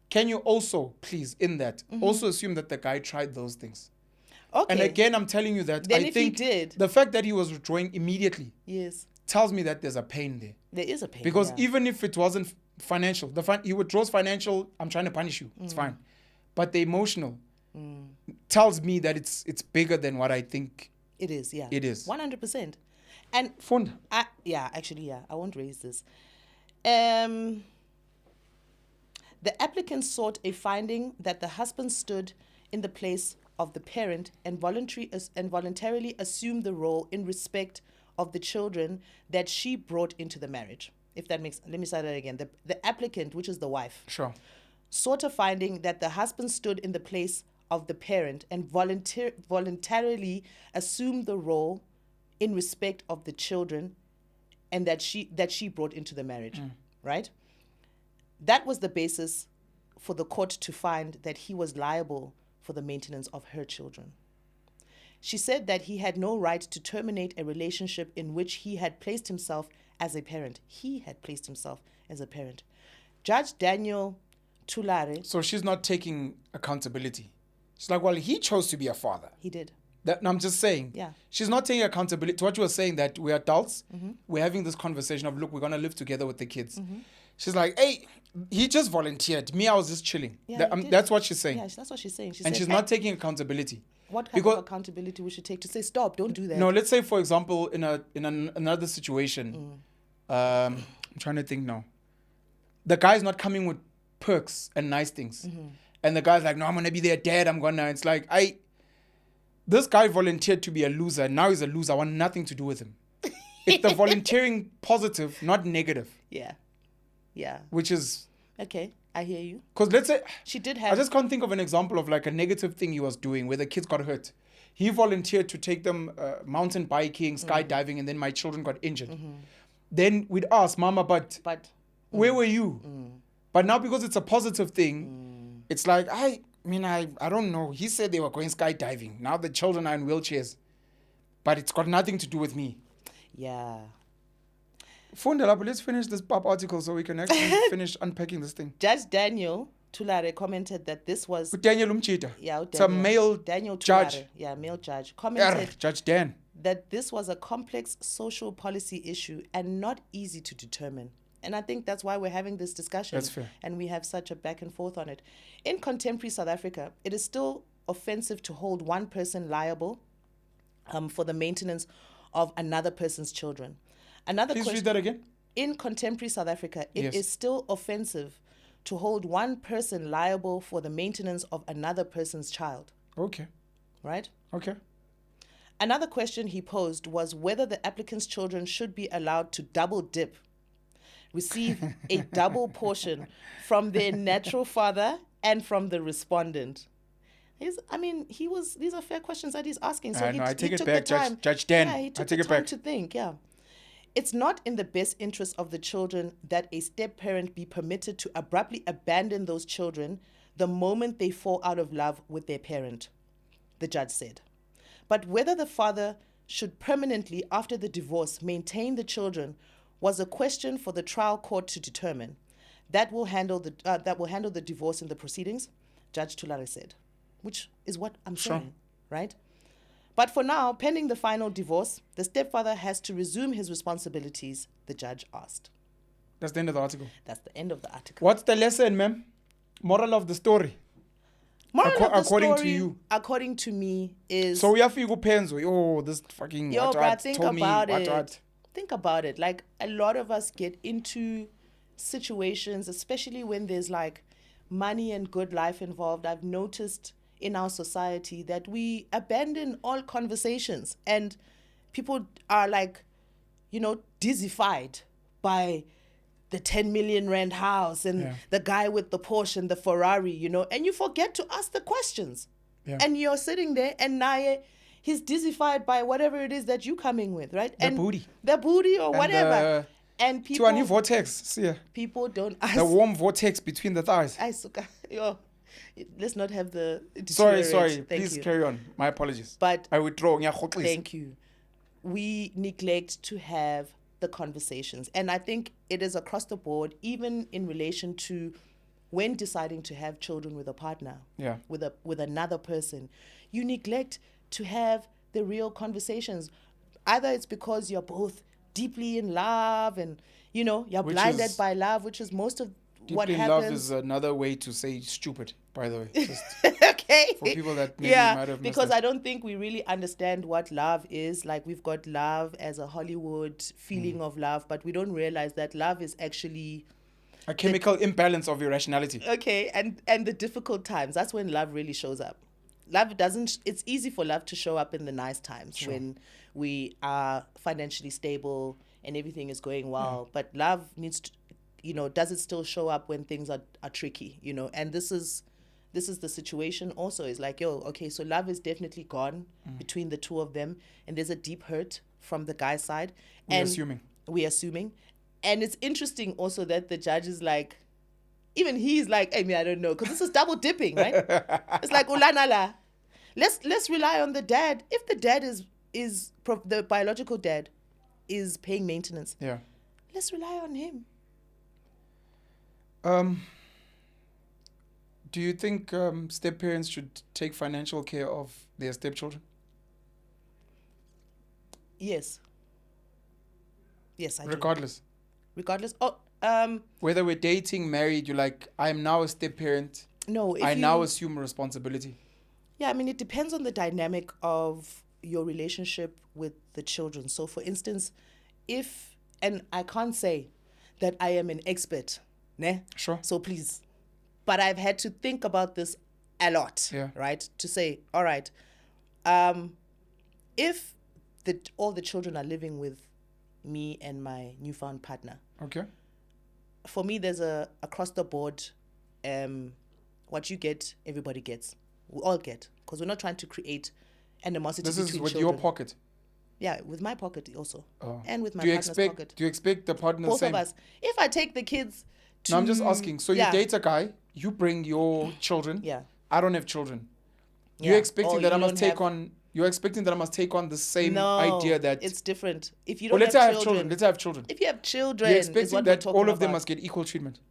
can you also, please, in that, also assume that the guy tried those things? Okay. And again, I'm telling you that then I think the fact that he was withdrawing immediately tells me that there's a pain there. There is a pain. Because even if it wasn't financial, he withdraws financial, I'm trying to punish you. It's fine. But the emotional tells me that it's bigger than what I think it is. Yeah. It is. 100%. And Fund. I won't raise this. The applicant sought a finding that the husband stood in the place of the parent and voluntarily assumed the role in respect of the children that she brought into the marriage. If that makes, let me say that again. The applicant, which is the wife, sought a finding that the husband stood in the place of the parent and voluntarily assumed the role in respect of the children and that she brought into the marriage, right? That was the basis for the court to find that he was liable for the maintenance of her children. She said that he had no right to terminate a relationship in which he had placed himself as a parent. He had placed himself as a parent. Judge Daniel Tulare. So she's not taking accountability. She's like, well, he chose to be a father. He did. I'm just saying. Yeah. She's not taking accountability to what you were saying, that we're adults. We're having this conversation of, look, we're going to live together with the kids. She's like, hey, he just volunteered. Me, I was just chilling. Yeah, That's what she's saying. Yeah, that's what she's saying. She's not taking accountability. What kind of accountability would she take to say, stop, don't do that? No, let's say, for example, in another situation, I'm trying to think now. The guy's not coming with perks and nice things. And the guy's like, no, I'm going to be their dad. It's like, this guy volunteered to be a loser, and now he's a loser. I want nothing to do with him. It's the volunteering positive, not negative. Yeah. Yeah. Which is... Okay, I hear you. Because let's say... She did have... I just can't think of an example of like a negative thing he was doing where the kids got hurt. He volunteered to take them mountain biking, skydiving, and then my children got injured. Then we'd ask, Mama, but where were you? But now because it's a positive thing, it's like, I don't know. He said they were going skydiving. Now the children are in wheelchairs. But it's got nothing to do with me. Yeah. Let's finish this pop article so we can actually finish unpacking this thing. Judge Daniel Tulare commented that this was... Daniel Umchita. Yeah, it's a male Daniel judge. Tulare, yeah, male judge. Commented Judge Dan. That this was a complex social policy issue and not easy to determine. And I think that's why we're having this discussion. That's fair. And we have such a back and forth on it. In contemporary South Africa, it is still offensive to hold one person liable for the maintenance of another person's children. Please read that again. In contemporary South Africa, it is still offensive to hold one person liable for the maintenance of another person's child. Okay. Right? Okay. Another question he posed was whether the applicant's children should be allowed to double dip, receive a double portion from their natural father and from the respondent. These are fair questions that he's asking. So I take it back, Judge Dan. Yeah, he took the time to think, yeah. It's not in the best interest of the children that a step-parent be permitted to abruptly abandon those children the moment they fall out of love with their parent, the judge said. But whether the father should permanently, after the divorce, maintain the children was a question for the trial court to determine. That will handle the divorce in the proceedings, Judge Tulare said, which is what I'm saying, right? But for now, pending the final divorce, the stepfather has to resume his responsibilities, the judge asked. That's the end of the article. That's the end of the article. What's the lesson, ma'am? Moral of the story? According to you. According to me is... So we have to go penzo. Oh, this fucking... think about it. Think about it. Like, a lot of us get into situations, especially when there's like money and good life involved. I've noticed in our society that we abandon all conversations and people are like, dizzified by the 10 million rand house and the guy with the Porsche and the Ferrari, and you forget to ask the questions. Yeah. And you're sitting there and now he's dizzified by whatever it is that you're coming with, right? The booty or whatever. And people... vortex. Yeah. People don't ask... The warm vortex between the thighs. Let's not have the... Sorry. Please carry on. My apologies. But I withdraw. Thank you. We neglect to have the conversations. And I think it is across the board, even in relation to when deciding to have children with a partner, with another person, you neglect to have the real conversations. Either it's because you're both deeply in love and, you're blinded by love, which is most of what happens. Deeply in love is another way to say stupid, by the way. Just okay. For people that maybe might have because I don't think we really understand what love is. Like, we've got love as a Hollywood feeling of love, but we don't realize that love is actually... a chemical imbalance of irrationality. Okay, and the difficult times, that's when love really shows up. It's easy for love to show up in the nice times when we are financially stable and everything is going well. But love needs to, does it still show up when things are tricky, And this is the situation also. Is like, so love is definitely gone between the two of them. And there's a deep hurt from the guy's side. We're assuming. And it's interesting also that the judge is like, even he's like, hey, me, I don't know, because this is double dipping, right? It's like ulanala. Let's rely on the dad. If the dad is the biological dad is paying maintenance, yeah, let's rely on him. Do you think step parents should take financial care of their stepchildren? Yes. Yes, I do. Regardless. Whether we're dating, married, you're like, I'm now a step parent. No, I now assume responsibility. Yeah, I mean, it depends on the dynamic of your relationship with the children. So, for instance, and I can't say that I am an expert, ne? Sure. So please, but I've had to think about this a lot, right? To say, all right, if all the children are living with me and my newfound partner, okay, for me, there's a across the board, what you get, everybody gets. We all get, because we're not trying to create animosity between children. This is with your pocket? Yeah, with my pocket also. Oh. And with my partner's pocket. Do you expect the partner both same? of us. If I take the kids to... No, I'm just asking. So you date a guy, you bring your children. Yeah. I don't have children. You're expecting that I must take on... You're expecting that I must take on the same idea that... it's different. If you don't let's have children. Let's have children. If you have children, you're expecting that all of them must get equal treatment.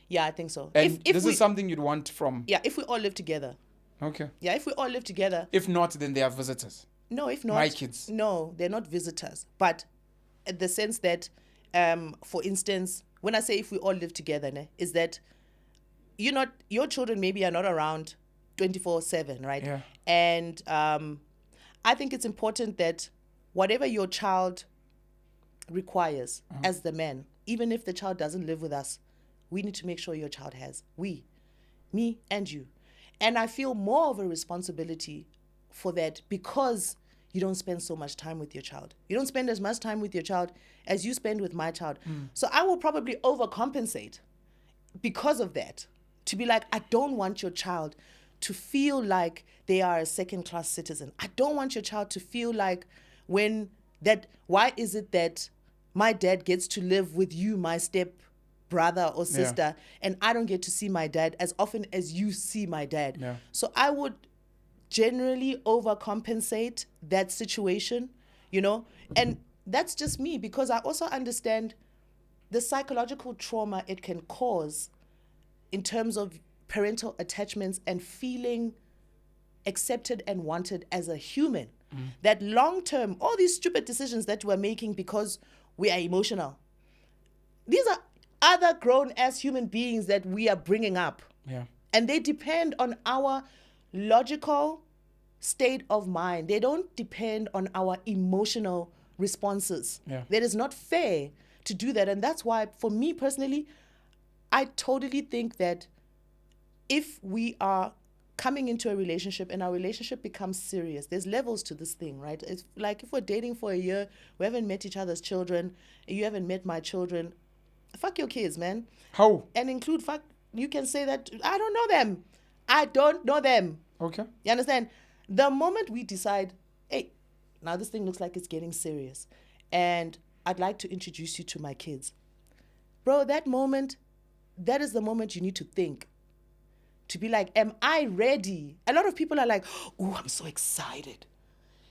Yeah, I think so. And if this is something you'd want from... Yeah, if we all live together. Okay. Yeah, if we all live together. If not, then they are visitors. No, if not... My kids. No, they're not visitors. But in the sense that, for instance, when I say if we all live together, is that your children maybe are not around 24/7, right? Yeah. And I think it's important that whatever your child requires as the man, even if the child doesn't live with us, we need to make sure your child has. Me and you. And I feel more of a responsibility for that because you don't spend so much time with your child. You don't spend as much time with your child as you spend with my child. So I will probably overcompensate because of that. To be like, I don't want your child to feel like they are a second-class citizen. I don't want your child to feel like why is it that my dad gets to live with you, my step brother or sister, and I don't get to see my dad as often as you see my dad. Yeah. So I would generally overcompensate that situation, and that's just me, because I also understand the psychological trauma it can cause in terms of parental attachments and feeling accepted and wanted as a human. That long-term, all these stupid decisions that we're making because we are emotional, these are other grown-ass human beings that we are bringing up. Yeah. And they depend on our logical state of mind. They don't depend on our emotional responses. Yeah. That is not fair to do that. And that's why, for me personally, I totally think that if we are coming into a relationship and our relationship becomes serious, there's levels to this thing, right? It's like if we're dating for a year, we haven't met each other's children, you haven't met my children, fuck your kids, man. How? And include fuck, you can say that, I don't know them. I don't know them. Okay. You understand? The moment we decide, hey, now this thing looks like it's getting serious, and I'd like to introduce you to my kids. Bro, that is the moment you need to think. To be like, am I ready? A lot of people are like, oh, I'm so excited.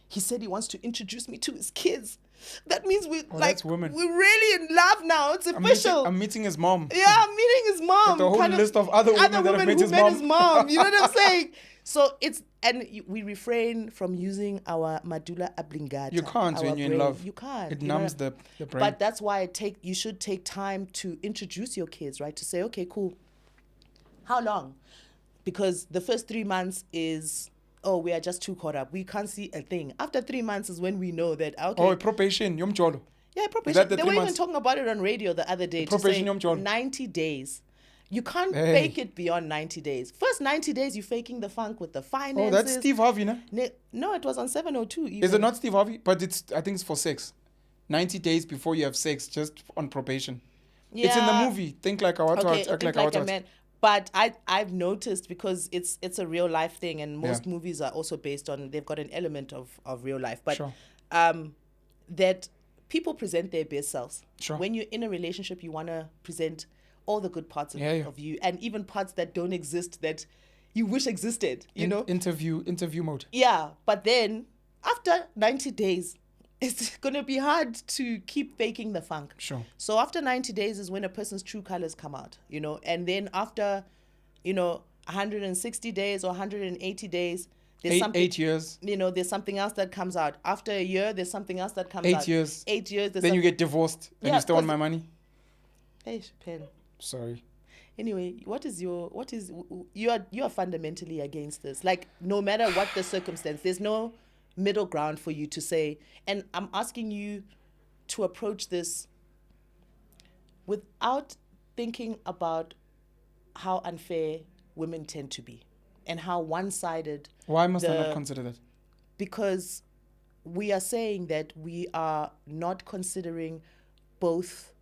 He said he wants to introduce me to his kids. That means we're really in love now. It's official. I'm meeting his mom. Yeah, I'm meeting his mom. Like the whole list of other women that have met his mom. You know what I'm saying? So we refrain from using our medulla oblongata. You can't when you're in love. You can't. It numbs the brain. But that's why you should take time to introduce your kids, right? To say, okay, cool. How long? Because the first 3 months is, we are just too caught up. We can't see a thing. After 3 months is when we know that, okay. Oh, probation, yomjolo. Yeah, probation. They were even talking about it on radio the other day. Probation, yomjolo. 90 days. You can't fake it beyond 90 days. First 90 days, you're faking the funk with the finances. Oh, that's Steve Harvey, no? No, it was on 702. Even. Is it not Steve Harvey? But I think it's for sex. 90 days before you have sex, just on probation. Yeah. It's in the movie. Think like a act like a man. But I've noticed, because it's a real life thing, and most movies are also based on, they've got an element of real life. But sure. That people present their best selves. Sure. When you're in a relationship, you want to present all the good parts of you, and even parts that don't exist that you wish existed, you know? Interview mode. Yeah, but then after 90 days, it's going to be hard to keep faking the funk. Sure. So after 90 days is when a person's true colors come out, you know? And then after, 160 days or 180 days, there's something, 8 years. There's something else that comes out. After a year, there's something else that comes 8 out. years. 8 years. Then you get divorced and you still want my money? Hey, pen. Sorry. Anyway, you are fundamentally against this. Like, no matter what the circumstance, there's no middle ground for you to say. And I'm asking you to approach this without thinking about how unfair women tend to be and how one-sided. Why must I not consider that? Because we are saying that we are not considering both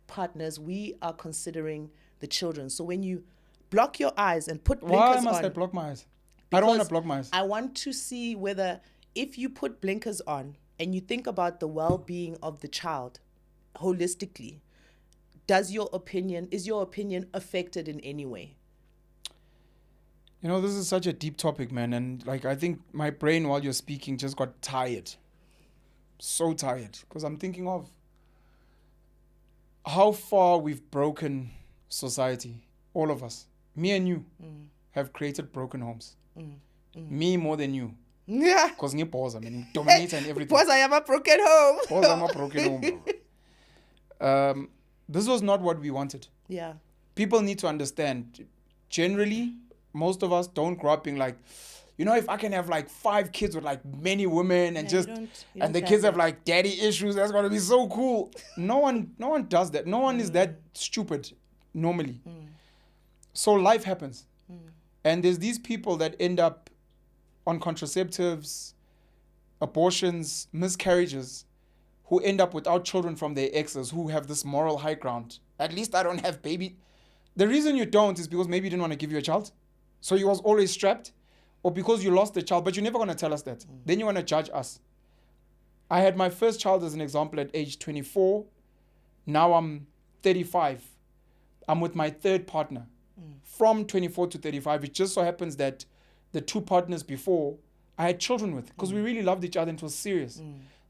partners. We are considering the children. So when you block your eyes and put blinkers on... Why must I block my eyes? I don't want to block my eyes. I want to see whether if you put blinkers on and you think about the well-being of the child holistically, is your opinion affected in any way? This is such a deep topic, man. And I think my brain while you're speaking just got tired. So tired. Because I'm thinking of how far we've broken society. All of us. Me and you have created broken homes. Me more than you. Yeah. Because you pause, I mean, dominate and everything. Because I am a broken home. Because I'm a broken home. This was not what we wanted. Yeah. People need to understand. Generally, most of us don't grow up being like, if I can have 5 kids with many women and and the kids have daddy issues, that's gonna be so cool. No one does that. No one is that stupid normally. So life happens. And there's these people that end up on contraceptives, abortions, miscarriages, who end up without children from their exes, who have this moral high ground. At least I don't have baby. The reason you don't is because maybe you didn't want to give you a child. So you was always strapped. Or because you lost the child, but you're never going to tell us that. Then you want to judge us. I had my first child as an example at age 24. Now I'm 35. I'm with my third partner. From 24 to 35, it just so happens that the 2 partners before I had children with, because we really loved each other and it was serious.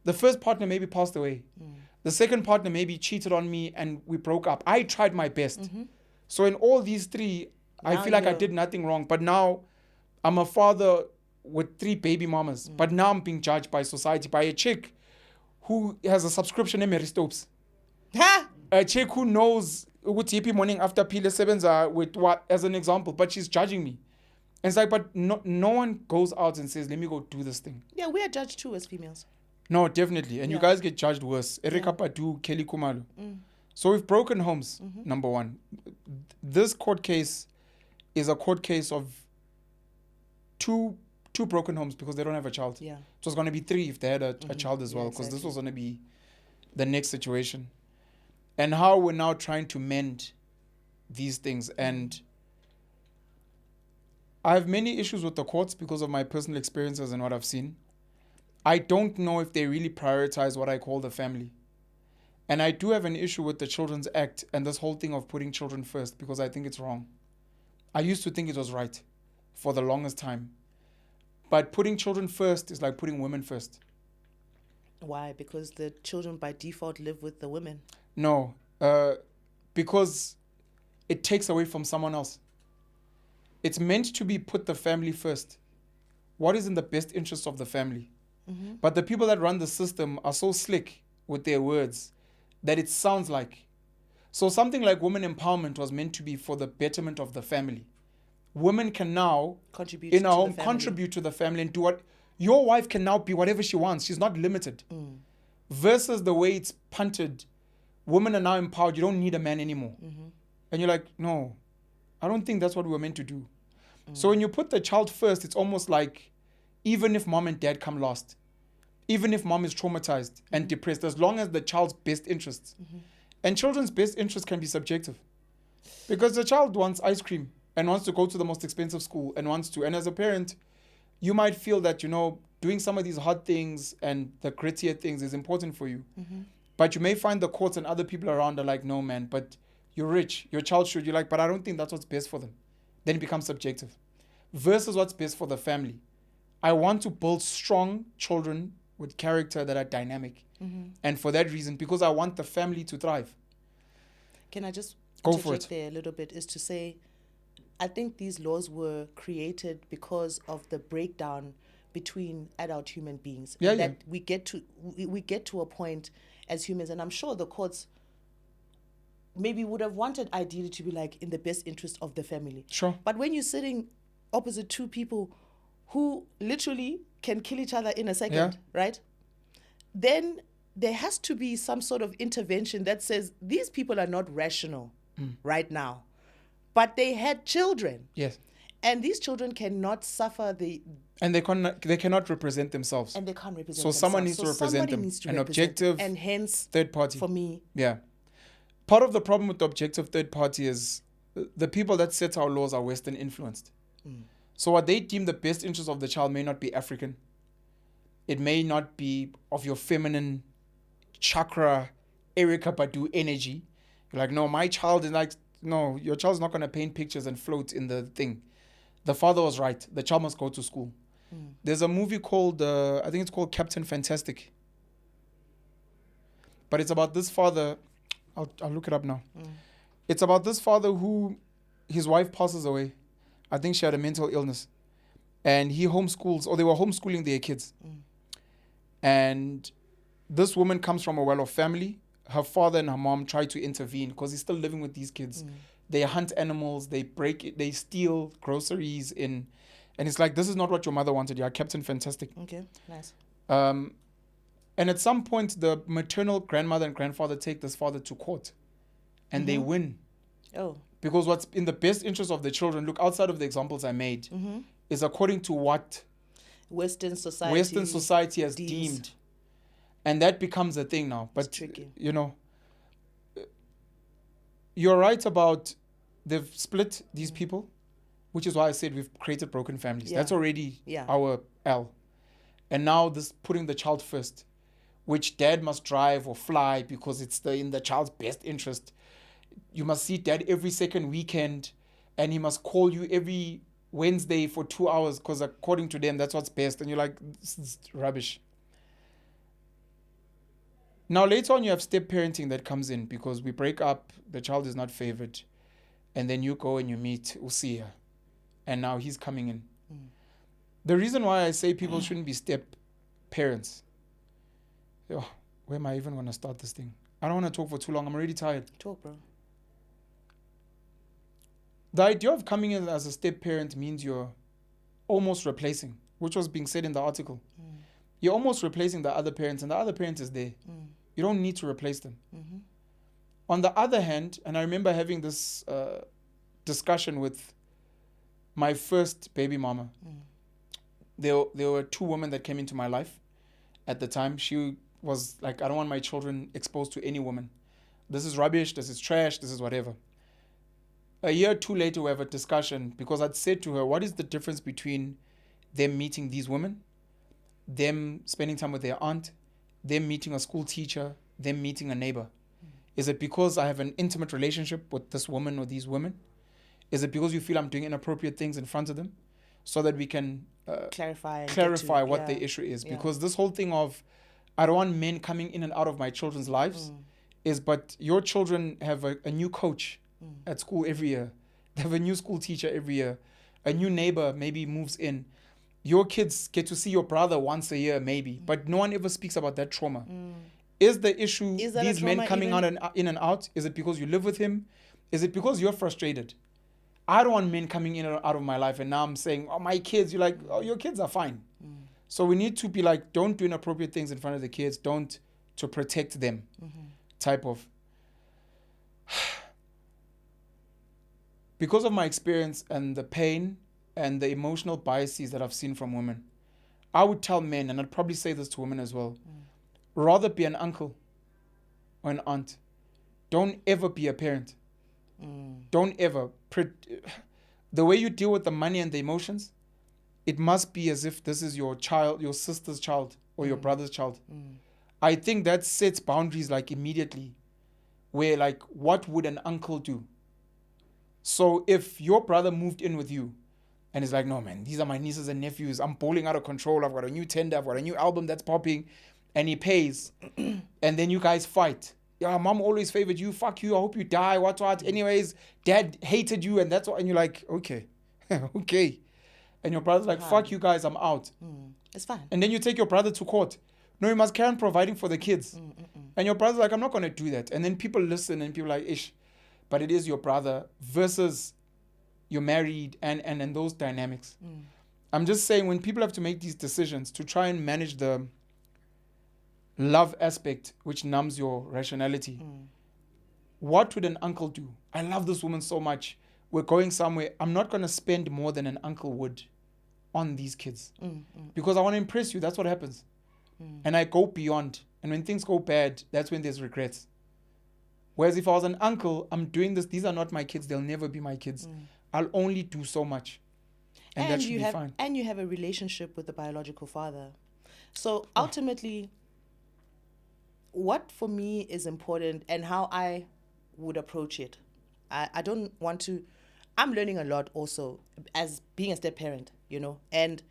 The first partner maybe passed away. The second partner maybe cheated on me and we broke up. I tried my best. So in all these 3, I feel like I did nothing wrong. But now I'm a father with 3 baby mamas. But now I'm being judged by society, by a chick who has a subscription in Amidst. A chick who knows ukuthi morning after Pile Sebenza with what, as an example, but she's judging me. And it's like, but no one goes out and says, let me go do this thing. Yeah, we are judged too as females. No, definitely. And you guys get judged worse. Erika Padu, Kelly Kumalo. So we've broken homes, number one. This court case is a court case of two broken homes because they don't have a child. Yeah. It was going to be 3 if they had a child as well, because this was going to be the next situation. And how we're now trying to mend these things. And I have many issues with the courts because of my personal experiences and what I've seen. I don't know if they really prioritize what I call the family. And I do have an issue with the Children's Act and this whole thing of putting children first because I think it's wrong. I used to think it was right for the longest time. But putting children first is like putting women first. Why? Because the children by default live with the women? No, because it takes away from someone else. It's meant to be put the family first. What is in the best interest of the family? But the people that run the system are so slick with their words that it sounds like. So something like women empowerment was meant to be for the betterment of the family. Women can now, contribute in a home, contribute to the family and do what... Your wife can now be whatever she wants. She's not limited. Versus the way it's punted, women are now empowered. You don't need a man anymore. And you're like, no, I don't think that's what we were meant to do. So when you put the child first, it's almost like even if mom and dad come last, even if mom is traumatized and depressed, as long as the child's best interests. And children's best interests can be subjective. Because the child wants ice cream and wants to go to the most expensive school and wants to. And as a parent, you might feel that, doing some of these hard things and the grittier things is important for you. But you may find the courts and other people around are like, no, man, but You're rich. Your child should. You're like, but I don't think that's what's best for them. Then it becomes subjective. Versus what's best for the family. I want to build strong children with character that are dynamic. And for that reason, because I want the family to thrive. Can I just Go for it. there a little bit, is to say, I think these laws were created because of the breakdown between adult human beings. We get to a point as humans, and I'm sure the courts maybe would have wanted ideally to be like in the best interest of the family. Sure. But when you're sitting opposite two people who literally can kill each other in a second, right? Then there has to be some sort of intervention that says these people are not rational right now, but they had children. Yes. And these children cannot suffer and they cannot represent themselves. And they can't represent themselves. So someone needs to represent them. An objective and hence third party. For me. Yeah. Part of the problem with the objective third party is the people that set our laws are Western influenced. So what they deem the best interest of the child may not be African. It may not be of your feminine chakra, Erica Badu energy. You're like, no, my child is like, no, your child's not going to paint pictures and float in the thing. The father was right. The child must go to school. There's a movie called, I think it's called Captain Fantastic. But it's about this father. I'll look it up now. It's about this father who, his wife passes away. I think she had a mental illness. And he homeschools, or they were homeschooling their kids. And this woman comes from a well-off family. Her father and her mom try to intervene because he's still living with these kids. They hunt animals, they steal groceries in. And it's like, this is not what your mother wanted. You're Captain Fantastic. Okay, nice. And at some point, the maternal grandmother and grandfather take this father to court. And they win. Oh. Because what's in the best interest of the children, look, outside of the examples I made, is according to what Western society has deemed. And that becomes a thing now. But, you know, you're right about they've split these people, which is why I said we've created broken families. That's already our L. And now this putting the child first, which dad must drive or fly because it's in the child's best interest. You must see dad every second weekend, and he must call you every Wednesday for 2 hours because according to them, that's what's best. And you're like, this is rubbish. Now, later on, you have step parenting that comes in because we break up, the child is not favored, and then you go and you meet Usia, and now he's coming in. The reason why I say people shouldn't be step parents, where am I even going to start this thing? I don't want to talk for too long. I'm already tired. Talk, bro. The idea of coming in as a step parent means you're almost replacing, which was being said in the article. You're almost replacing the other parents, and the other parent is there. You don't need to replace them. On the other hand, and I remember having this discussion with my first baby mama. There were two women that came into my life at the time. She was like, I don't want my children exposed to any woman. This is rubbish, this is trash, this is whatever. A year or two later, we have a discussion because I'd said to her, what is the difference between them meeting these women, them spending time with their aunt, them meeting a school teacher, them meeting a neighbor? Is it because I have an intimate relationship with this woman or these women? Is it because you feel I'm doing inappropriate things in front of them so that we can clarify what the issue is? Because this whole thing of, I don't want men coming in and out of my children's lives but your children have a new coach at school every year. They have a new school teacher every year. A new neighbor maybe moves in. Your kids get to see your brother once a year maybe, but no one ever speaks about that trauma. Is the issue these men coming in and out? Is it because you live with him? Is it because you're frustrated? I don't want men coming in and out of my life, and now I'm saying, oh, my kids. You're like, oh, your kids are fine. So we need to be like, don't do inappropriate things in front of the kids. Don't, to protect them type of. Because of my experience and the pain and the emotional biases that I've seen from women, I would tell men, and I'd probably say this to women as well, rather be an uncle or an aunt. Don't ever be a parent. Don't ever. The way you deal with the money and the emotions, it must be as if this is your child, your sister's child, or your brother's child. I think that sets boundaries like immediately. where like, what would an uncle do? So if your brother moved in with you and is like, no, man, these are my nieces and nephews. I'm bowling out of control. I've got a new tender. I've got a new album that's popping. And he pays. And then you guys fight. Yeah, mom always favored you. Fuck you. I hope you die. What. Anyways, dad hated you. And that's what. And you're like, okay. Okay. And your brother's like, fuck you guys. I'm out. It's fine. And then you take your brother to court. No, you must carry on providing for the kids. And your brother's like, I'm not going to do that. And then people listen and people are like, ish. But it is your brother versus you're married and those dynamics. I'm just saying when people have to make these decisions to try and manage the love aspect, which numbs your rationality, what would an uncle do? I love this woman so much. We're going somewhere. I'm not going to spend more than an uncle would on these kids because I want to impress you. That's what happens. And I go beyond. And when things go bad, that's when there's regrets. Whereas if I was an uncle, I'm doing this. These are not my kids. They'll never be my kids. I'll only do so much. And that should be fine. And you have a relationship with the biological father. So ultimately, what for me is important and how I would approach it, I don't want to... I'm learning a lot also as being a step parent, and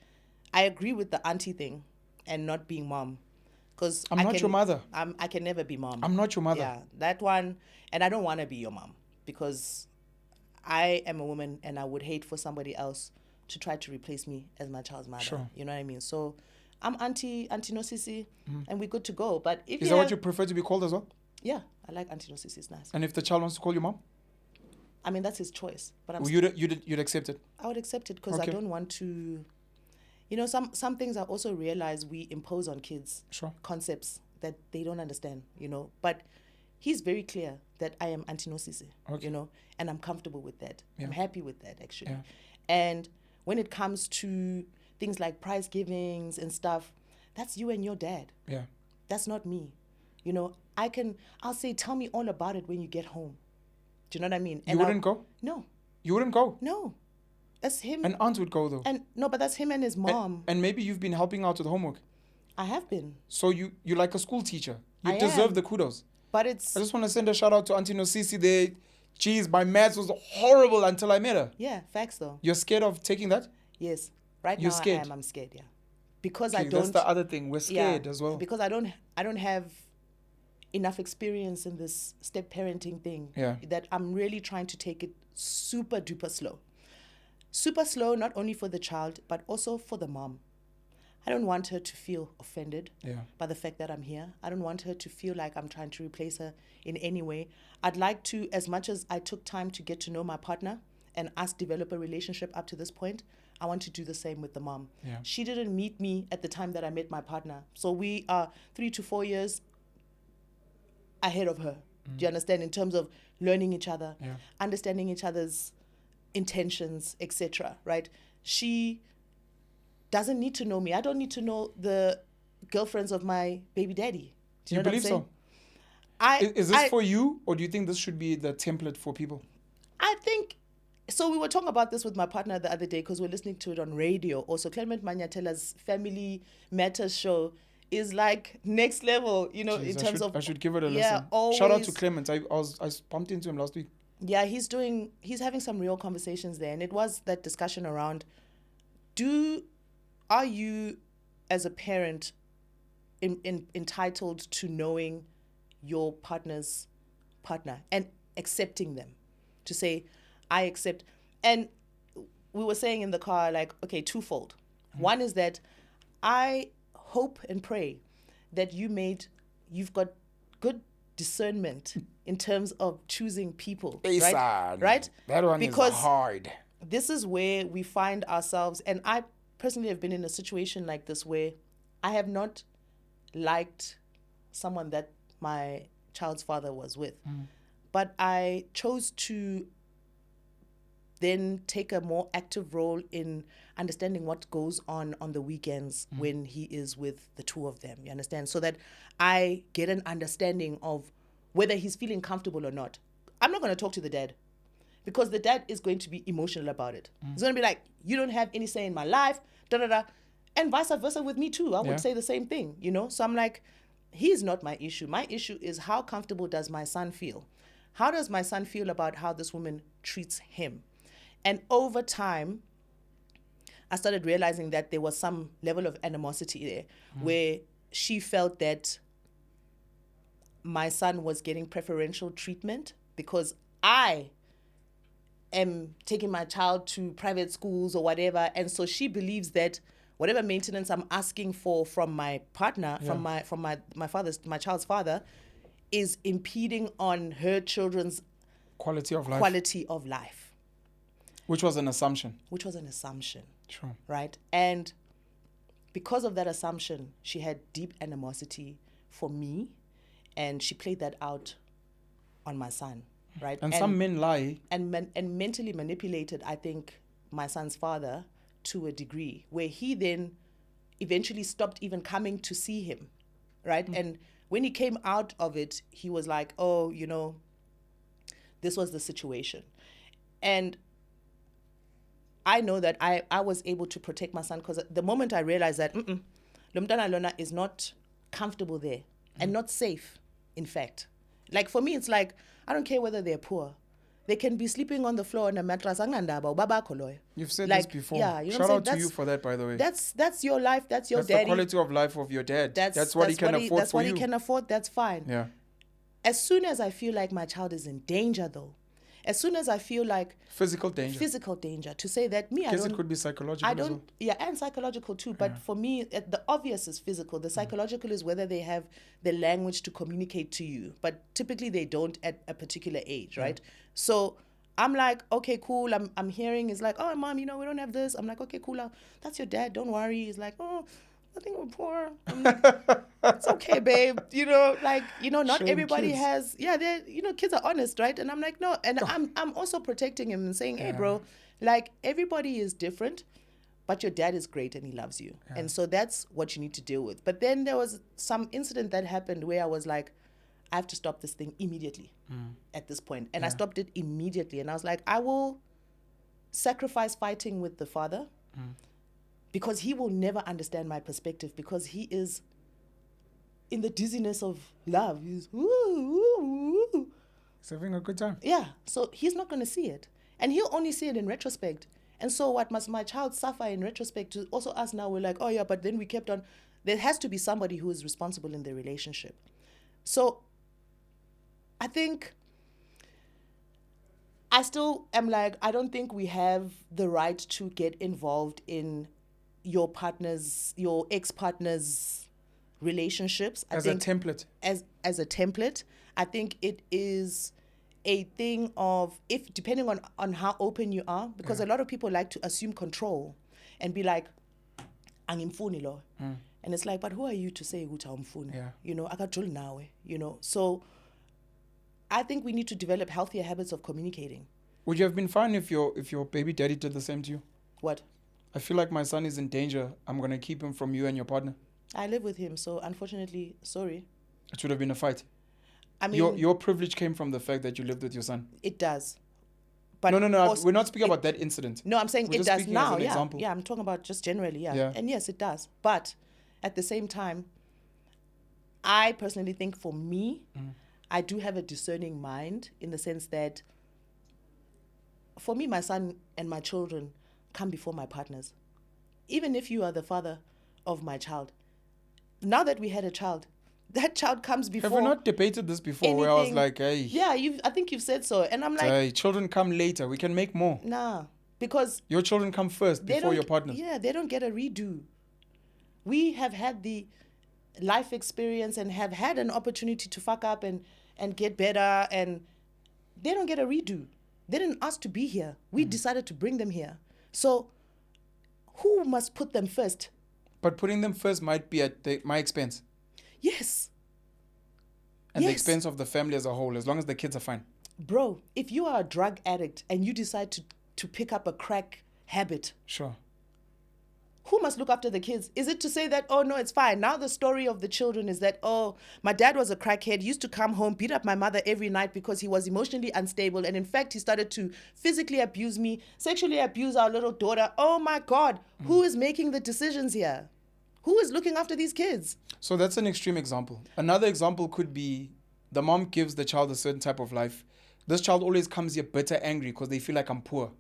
I agree with the auntie thing and not being mom. Because I'm not your mother. I can never be mom. I'm not your mother. Yeah, that one. And I don't want to be your mom because I am a woman and I would hate for somebody else to try to replace me as my child's mother. Sure. You know what I mean? So I'm Auntie No Sisi, and we're good to go. But if Is that what you prefer to be called as well? Yeah, I like Auntie No Sisi. It's nice. And if the child wants to call you mom? I mean, that's his choice. But you'd accept it? I would accept it because I don't want to... some things I also realize we impose on kids, concepts that they don't understand, But he's very clear that I am Auntie No Sisi, and I'm comfortable with that. Yeah. I'm happy with that, actually. Yeah. And when it comes to things like prize givings and stuff, that's you and your dad. Yeah. That's not me. I'll say, tell me all about it when you get home. Do you know what I mean? You wouldn't go? No. You wouldn't go? No. That's him. An aunt would go though. But that's him and his mom. And maybe you've been helping out with homework. I have been. So you're like a school teacher. You deserve the kudos. But I just want to send a shout out to Auntie No Sisi there. Jeez, my maths was horrible until I met her. Yeah, facts though. You're scared of taking that? Yes. Right now I am. I'm scared, yeah. Because I don't... That's the other thing. We're scared as well. Because I don't have enough experience in this step parenting thing. Yeah. That I'm really trying to take it super duper slow. Super slow, not only for the child, but also for the mom. I don't want her to feel offended by the fact that I'm here. I don't want her to feel like I'm trying to replace her in any way. I'd like to, as much as I took time to get to know my partner and us develop a relationship up to this point, I want to do the same with the mom. Yeah. She didn't meet me at the time that I met my partner. So we are 3 to 4 years ahead of her. Do you understand? In terms of learning each other, understanding each other's intentions, etc. Right? She doesn't need to know me. I don't need to know the girlfriends of my baby daddy. Do you know believe what I'm saying? Is this for you, or do you think this should be the template for people? I think so. We were talking about this with my partner the other day because we're listening to it on radio. Also, Clement Manyatela's Family Matters show is like next level. In terms of... I should give it a listen. Always. Shout out to Clement. I bumped into him last week. Yeah, he's having some real conversations there. And it was that discussion around, are you as a parent entitled to knowing your partner's partner and accepting them? To say, I accept. And we were saying in the car, like, okay, twofold. One is that I hope and pray that you've got good discernment in terms of choosing people, right? That one is hard. This is where we find ourselves, and I personally have been in a situation like this where I have not liked someone that my child's father was with, but I chose to then take a more active role in understanding what goes on the weekends when he is with the two of them. You understand? So that I get an understanding of whether he's feeling comfortable or not. I'm not going to talk to the dad because the dad is going to be emotional about it. He's going to be like, you don't have any say in my life, da-da-da. And vice versa with me too. I would say the same thing, So I'm like, he's not my issue. My issue is, how comfortable does my son feel? How does my son feel about how this woman treats him? And over time, I started realizing that there was some level of animosity there, where she felt that my son was getting preferential treatment because I am taking my child to private schools or whatever. And so she believes that whatever maintenance I'm asking for from my partner, from my child's father, is impeding on her children's quality of life. Which was an assumption. Sure. Right? And because of that assumption, she had deep animosity for me, and she played that out on my son, right? And some men lie. And mentally manipulated, I think, my son's father to a degree, where he then eventually stopped even coming to see him, right? And when he came out of it, he was like, oh, this was the situation. And I know that I was able to protect my son, because the moment I realized that Lomtana Lona is not comfortable there and not safe, in fact. Like, for me, it's like, I don't care whether they're poor. They can be sleeping on the floor on a mattress. You've said this before. Yeah, Shout out to you for that, by the way. That's your life. That's your daddy. That's the quality of life of your dad. That's what he can afford for you. That's what he can afford. That's fine. Yeah. As soon as I feel like my child is in danger, though, as soon as I feel like physical danger, to say that me, it could be psychological as well. Yeah, and psychological too. But for me, the obvious is physical. The psychological is whether they have the language to communicate to you. But typically they don't at a particular age, right? So I'm like, okay, cool. I'm hearing, it's like, oh, mom, we don't have this. I'm like, okay, cool. That's your dad. Don't worry. He's like, oh, I think we're poor. It's okay, babe. Not Shame everybody kids. has. Yeah, they're kids are honest, right? And I'm like, no. And I'm also protecting him and saying, hey, bro, like, everybody is different, but your dad is great and he loves you. Yeah. And so that's what you need to deal with. But then there was some incident that happened where I was like, I have to stop this thing immediately at this point. And I stopped it immediately. And I was like, I will sacrifice fighting with the father. Because he will never understand my perspective, because he is in the dizziness of love. He's He's having a good time. Yeah. So he's not going to see it. And he'll only see it in retrospect. And so what must my child suffer in retrospect? To also us now, we're like, oh yeah, but then we kept on. There has to be somebody who is responsible in the relationship. So I think I still am like, I don't think we have the right to get involved in your ex-partner's relationships. As a template. As a template. I think it is a thing of, if depending on how open you are, because a lot of people like to assume control and be like, angimfuni lo. And it's like, but who are you to say ukuthi awumfuni? Akajul nawe, So I think we need to develop healthier habits of communicating. Would you have been fine if your baby daddy did the same to you? What? I feel like my son is in danger. I'm going to keep him from you and your partner. I live with him, so unfortunately, sorry. It would have been a fight. I mean, your privilege came from the fact that you lived with your son. It does. But no. We're not speaking about that incident. No, I'm saying it does now. Yeah, example. I'm talking about just generally. Yeah. And yes, it does. But at the same time, I personally think for me, I do have a discerning mind, in the sense that for me, my son and my children come before my partners. Even if you are the father of my child, now that we had a child, that child comes before. Have we not debated this before? Anything. Where I was like, hey. Yeah, I think you've said so. And I'm like, hey, children come later. We can make more. Nah, because your children come first before your partner. Yeah, they don't get a redo. We have had the life experience and have had an opportunity to fuck up and get better, and they don't get a redo. They didn't ask to be here. We decided to bring them here. So who must put them first? But putting them first might be at my expense. Yes. And the expense of the family as a whole, as long as the kids are fine. Bro, if you are a drug addict and you decide to pick up a crack habit. Sure. Who must look after the kids? Is it to say that, oh, no, it's fine. Now the story of the children is that, oh, my dad was a crackhead, used to come home, beat up my mother every night because he was emotionally unstable. And in fact, he started to physically abuse me, sexually abuse our little daughter. Oh, my God. Who is making the decisions here? Who is looking after these kids? So that's an extreme example. Another example could be the mom gives the child a certain type of life. This child always comes here bitter, angry because they feel like I'm poor.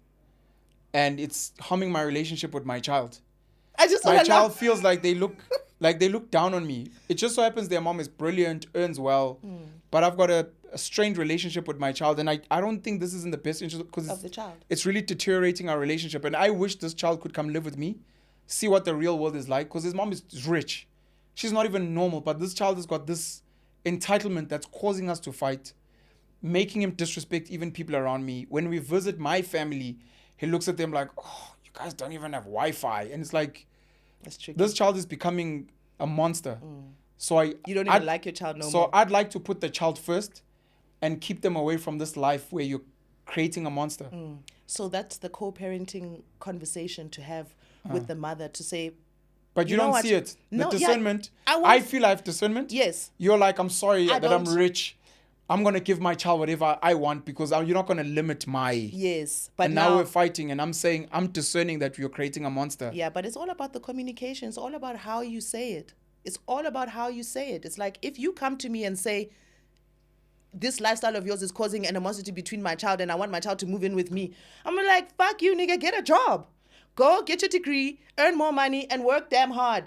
And it's harming my relationship with my child. My child feels like they look down on me. It just so happens their mom is brilliant, earns well, but I've got a strained relationship with my child, and I don't think this is in the best interest of the child. It's really deteriorating our relationship. And I wish this child could come live with me, see what the real world is like, because his mom is rich. She's not even normal, but this child has got this entitlement that's causing us to fight, making him disrespect even people around me. When we visit my family, he looks at them like, oh, you guys don't even have Wi-Fi. And it's like, this child is becoming a monster. So you don't even like your child no more. So I'd like to put the child first and keep them away from this life where you're creating a monster. So that's the co-parenting conversation to have with the mother, to say, but you don't see it. The discernment. Yeah, I feel I have discernment. Yes. You're like, I'm sorry that I'm rich. I'm going to give my child whatever I want because you're not going to limit my... Yes. But and now we're fighting, and I'm saying, I'm discerning that you're creating a monster. Yeah, but it's all about the communication. It's all about how you say it. It's all about how you say it. It's like, if you come to me and say, this lifestyle of yours is causing animosity between my child and I want my child to move in with me, I'm like, fuck you, nigga, get a job. Go get your degree, earn more money, and work damn hard.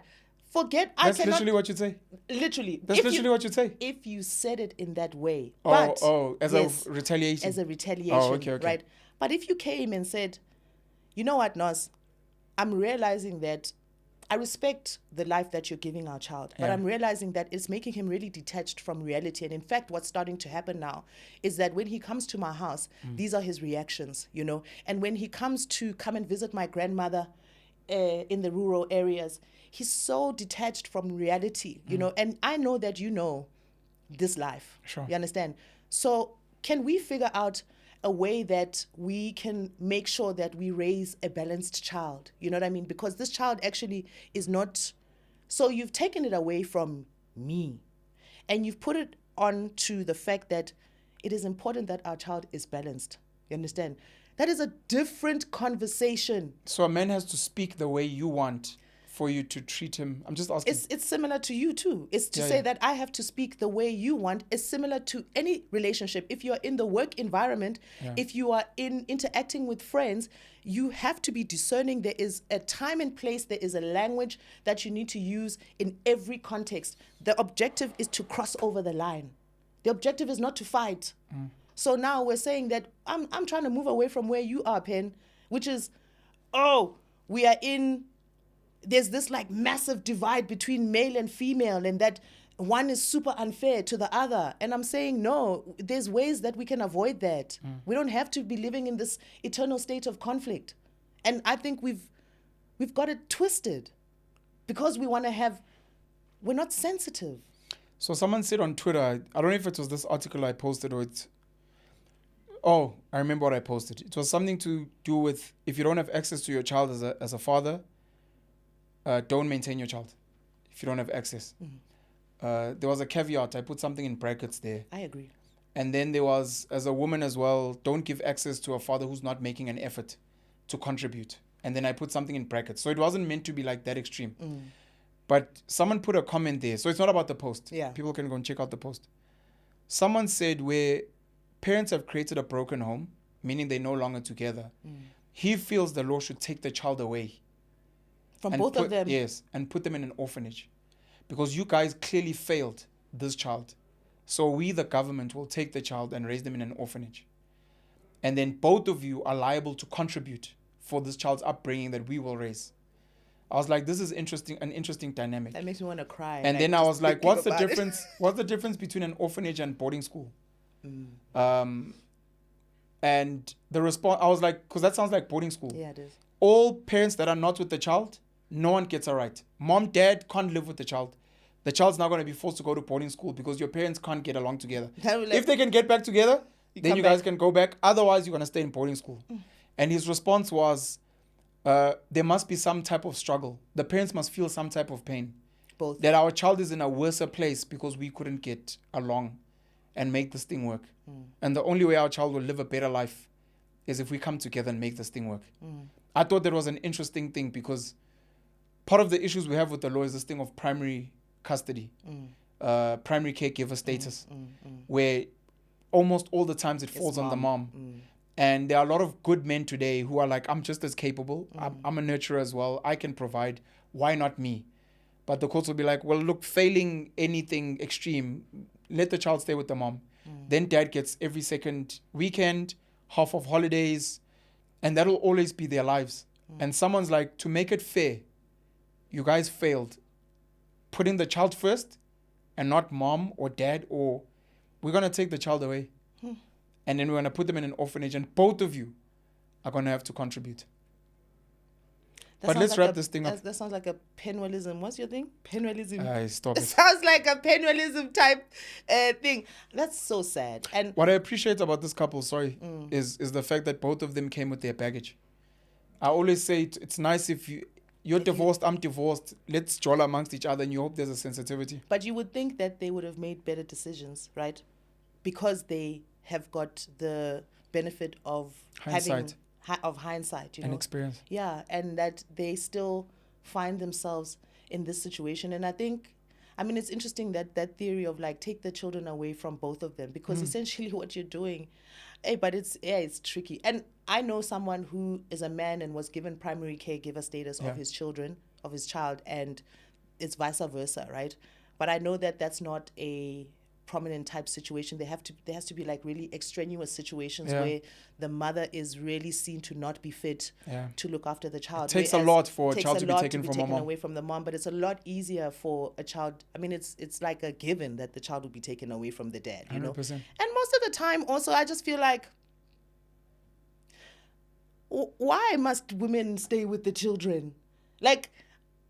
That's literally what you'd say? Literally. That's literally what you'd say? If you said it in that way. As a retaliation. As a retaliation, okay. Right? But if you came and said, you know what, Nos, I'm realizing that I respect the life that you're giving our child, but I'm realizing that it's making him really detached from reality. And in fact, what's starting to happen now is that when he comes to my house, these are his reactions, you know. And when he comes to come and visit my grandmother in the rural areas, he's so detached from reality, you know. And I know that you know this life. Sure. You understand? So can we figure out a way that we can make sure that we raise a balanced child? You know what I mean? Because this child actually is not... So you've taken it away from me and you've put it on to the fact that it is important that our child is balanced. You understand? That is a different conversation. So a man has to speak the way you want for you to treat him. I'm just asking. It's similar to you too. It's to say that I have to speak the way you want. It's similar to any relationship. If you're in the work environment, if you are interacting with friends, you have to be discerning. There is a time and place. There is a language that you need to use in every context. The objective is to cross over the line. The objective is not to fight. So now we're saying that I'm trying to move away from where you are, Pen, which is, we are in... There's this like massive divide between male and female, and that one is super unfair to the other. And I'm saying, no, there's ways that we can avoid that. We don't have to be living in this eternal state of conflict. And I think we've got it twisted because we want to have... We're not sensitive. So someone said on Twitter, I don't know if it was this article I posted or it's... Oh, I remember what I posted. It was something to do with if you don't have access to your child as a father, don't maintain your child if you don't have access. There was a caveat. I put something in brackets there. I agree. And then there was, as a woman as well, don't give access to a father who's not making an effort to contribute. And then I put something in brackets. So it wasn't meant to be like that extreme. But someone put a comment there. So it's not about the post. Yeah. People can go and check out the post. Someone said where parents have created a broken home, meaning they're no longer together, he feels the law should take the child away. From both of them? Yes, and put them in an orphanage. Because you guys clearly failed this child. So we, the government, will take the child and raise them in an orphanage. And then both of you are liable to contribute for this child's upbringing that we will raise. I was like, this is interesting, an interesting dynamic. That makes me want to cry. And then I was like, what's the difference? What's the difference between an orphanage and boarding school? And the response, I was like, because that sounds like boarding school. Yeah, it is. All parents that are not with the child, no one gets a right. Mom, dad can't live with the child. The child's not going to be forced to go to boarding school because your parents can't get along together. If they can get back together, then you guys can go back. Otherwise, you're going to stay in boarding school. And his response was, there must be some type of struggle. The parents must feel some type of pain. Both. That our child is in a worse place because we couldn't get along and make this thing work. And the only way our child will live a better life is if we come together and make this thing work. I thought that was an interesting thing because part of the issues we have with the law is this thing of primary custody, primary caregiver status, where almost all the times it falls on the mom. And there are a lot of good men today who are like, I'm just as capable. I'm a nurturer as well. I can provide. Why not me? But the courts will be like, well, look, failing anything extreme, let the child stay with the mom. Then dad gets every second weekend, half of holidays, and that'll always be their lives. And someone's like, to make it fair, you guys failed. Putting the child first and not mom or dad, or we're going to take the child away. And then we're going to put them in an orphanage, and both of you are going to have to contribute. But let's wrap this thing up. That sounds like a penalism. What's your thing? Penalism. Stop it. Sounds like a penalism type thing. That's so sad. And what I appreciate about this couple, is the fact that both of them came with their baggage. I always say it's nice if you're divorced, I'm divorced. Let's jowl amongst each other, and you hope there's a sensitivity. But you would think that they would have made better decisions, right? Because they have got the benefit of hindsight, and experience. Yeah, and that they still find themselves in this situation. And I think, it's interesting that theory of like take the children away from both of them, because essentially what you're doing, but it's tricky. And I know someone who is a man and was given primary caregiver status of his child, and it's vice versa, right? But I know that that's not a prominent type situation. There has to be like really extraneous situations where the mother is really seen to not be fit to look after the child. It takes a lot for a child to be taken away from the mom, but it's a lot easier for a child. It's like a given that the child will be taken away from the dad, 100%. And most of the time also I just feel like, why must women stay with the children? Like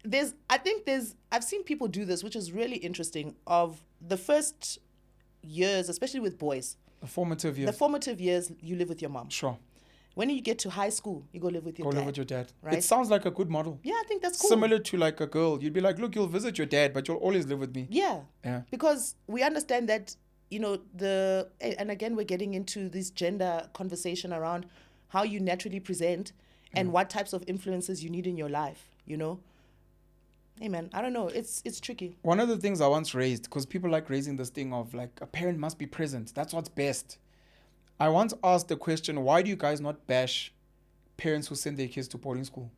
I've seen people do this, which is really interesting, of the first years, especially with boys. The formative years, you live with your mom. Sure. When you get to high school, you go live with your dad. Right? It sounds like a good model. Yeah, I think that's cool. Similar to like a girl. You'd be like, look, you'll visit your dad, but you'll always live with me. Yeah. Because we understand that, and again, we're getting into this gender conversation around how you naturally present and what types of influences you need in your life, Hey man, I don't know. It's tricky. One of the things I once raised, because people like raising this thing of like a parent must be present. That's what's best. I once asked the question, why do you guys not bash parents who send their kids to boarding school?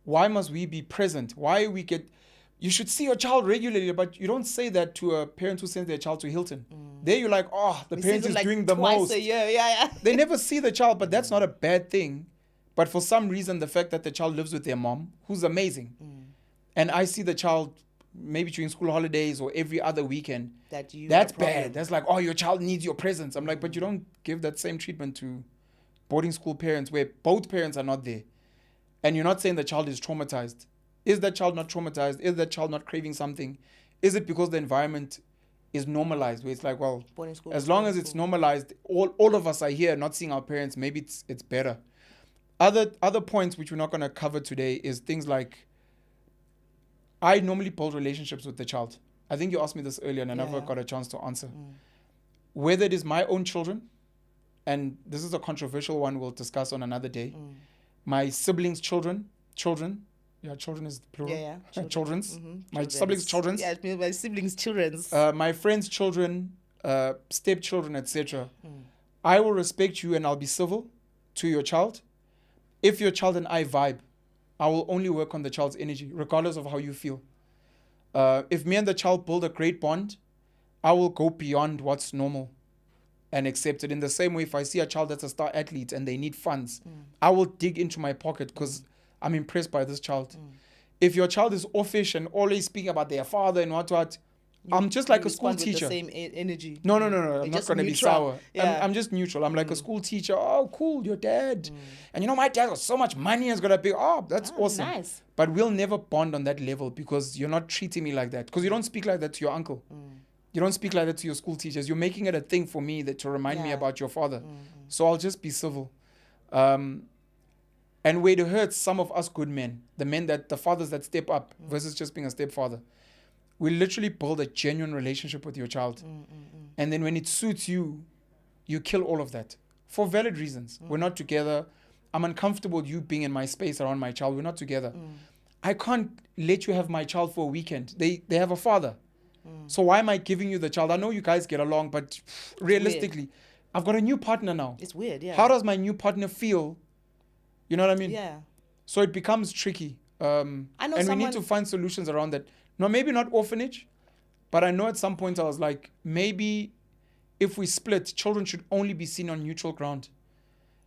Why must we be present? You should see your child regularly, but you don't say that to a parent who sends their child to Hilton. There you're like, the parent is like doing the most. Twice a year, yeah. They never see the child, but that's not a bad thing. But for some reason, the fact that the child lives with their mom, who's amazing, and I see the child maybe during school holidays or every other weekend, that's bad. That's like, your child needs your presence. I'm like, but you don't give that same treatment to boarding school parents where both parents are not there. And you're not saying the child is traumatized. Is that child not traumatized? Is that child not craving something? Is it because the environment is normalized, where it's like, well, as long as it's normalized, all of us are here not seeing our parents, maybe it's better. Other points which we're not going to cover today is things like, I normally build relationships with the child. I think you asked me this earlier and I never got a chance to answer. Whether it is my own children, and this is a controversial one we'll discuss on another day, my siblings' children, yeah, children is plural. Yeah. Children's. My siblings' children's. Yeah, my siblings' children's. My friends' children, stepchildren, etc. I will respect you and I'll be civil to your child. If your child and I vibe, I will only work on the child's energy, regardless of how you feel. If me and the child build a great bond, I will go beyond what's normal and accept it. In the same way, if I see a child that's a star athlete and they need funds, I will dig into my pocket because I'm impressed by this child. If your child is offish and always speaking about their father and what, I'm just like a school teacher. With the same energy. No. I'm not going to be sour. Yeah. I'm just neutral. I'm like a school teacher. Oh, cool, your dad. And my dad got so much money and is going to be, that's awesome. Nice. But we'll never bond on that level because you're not treating me like that. Because you don't speak like that to your uncle. You don't speak like that to your school teachers. You're making it a thing for me to remind me about your father. So I'll just be civil. And where it hurts some of us good men, the fathers that step up versus just being a stepfather, we literally build a genuine relationship with your child. And then when it suits you, you kill all of that for valid reasons. We're not together. I'm uncomfortable you being in my space around my child. We're not together. I can't let you have my child for a weekend. They have a father. So why am I giving you the child? I know you guys get along, but realistically, I've got a new partner now. It's weird, yeah. How does my new partner feel? You know what I mean? Yeah. So it becomes tricky. And we need to find solutions around that. No, maybe not orphanage, but I know at some point I was like, maybe if we split, children should only be seen on neutral ground.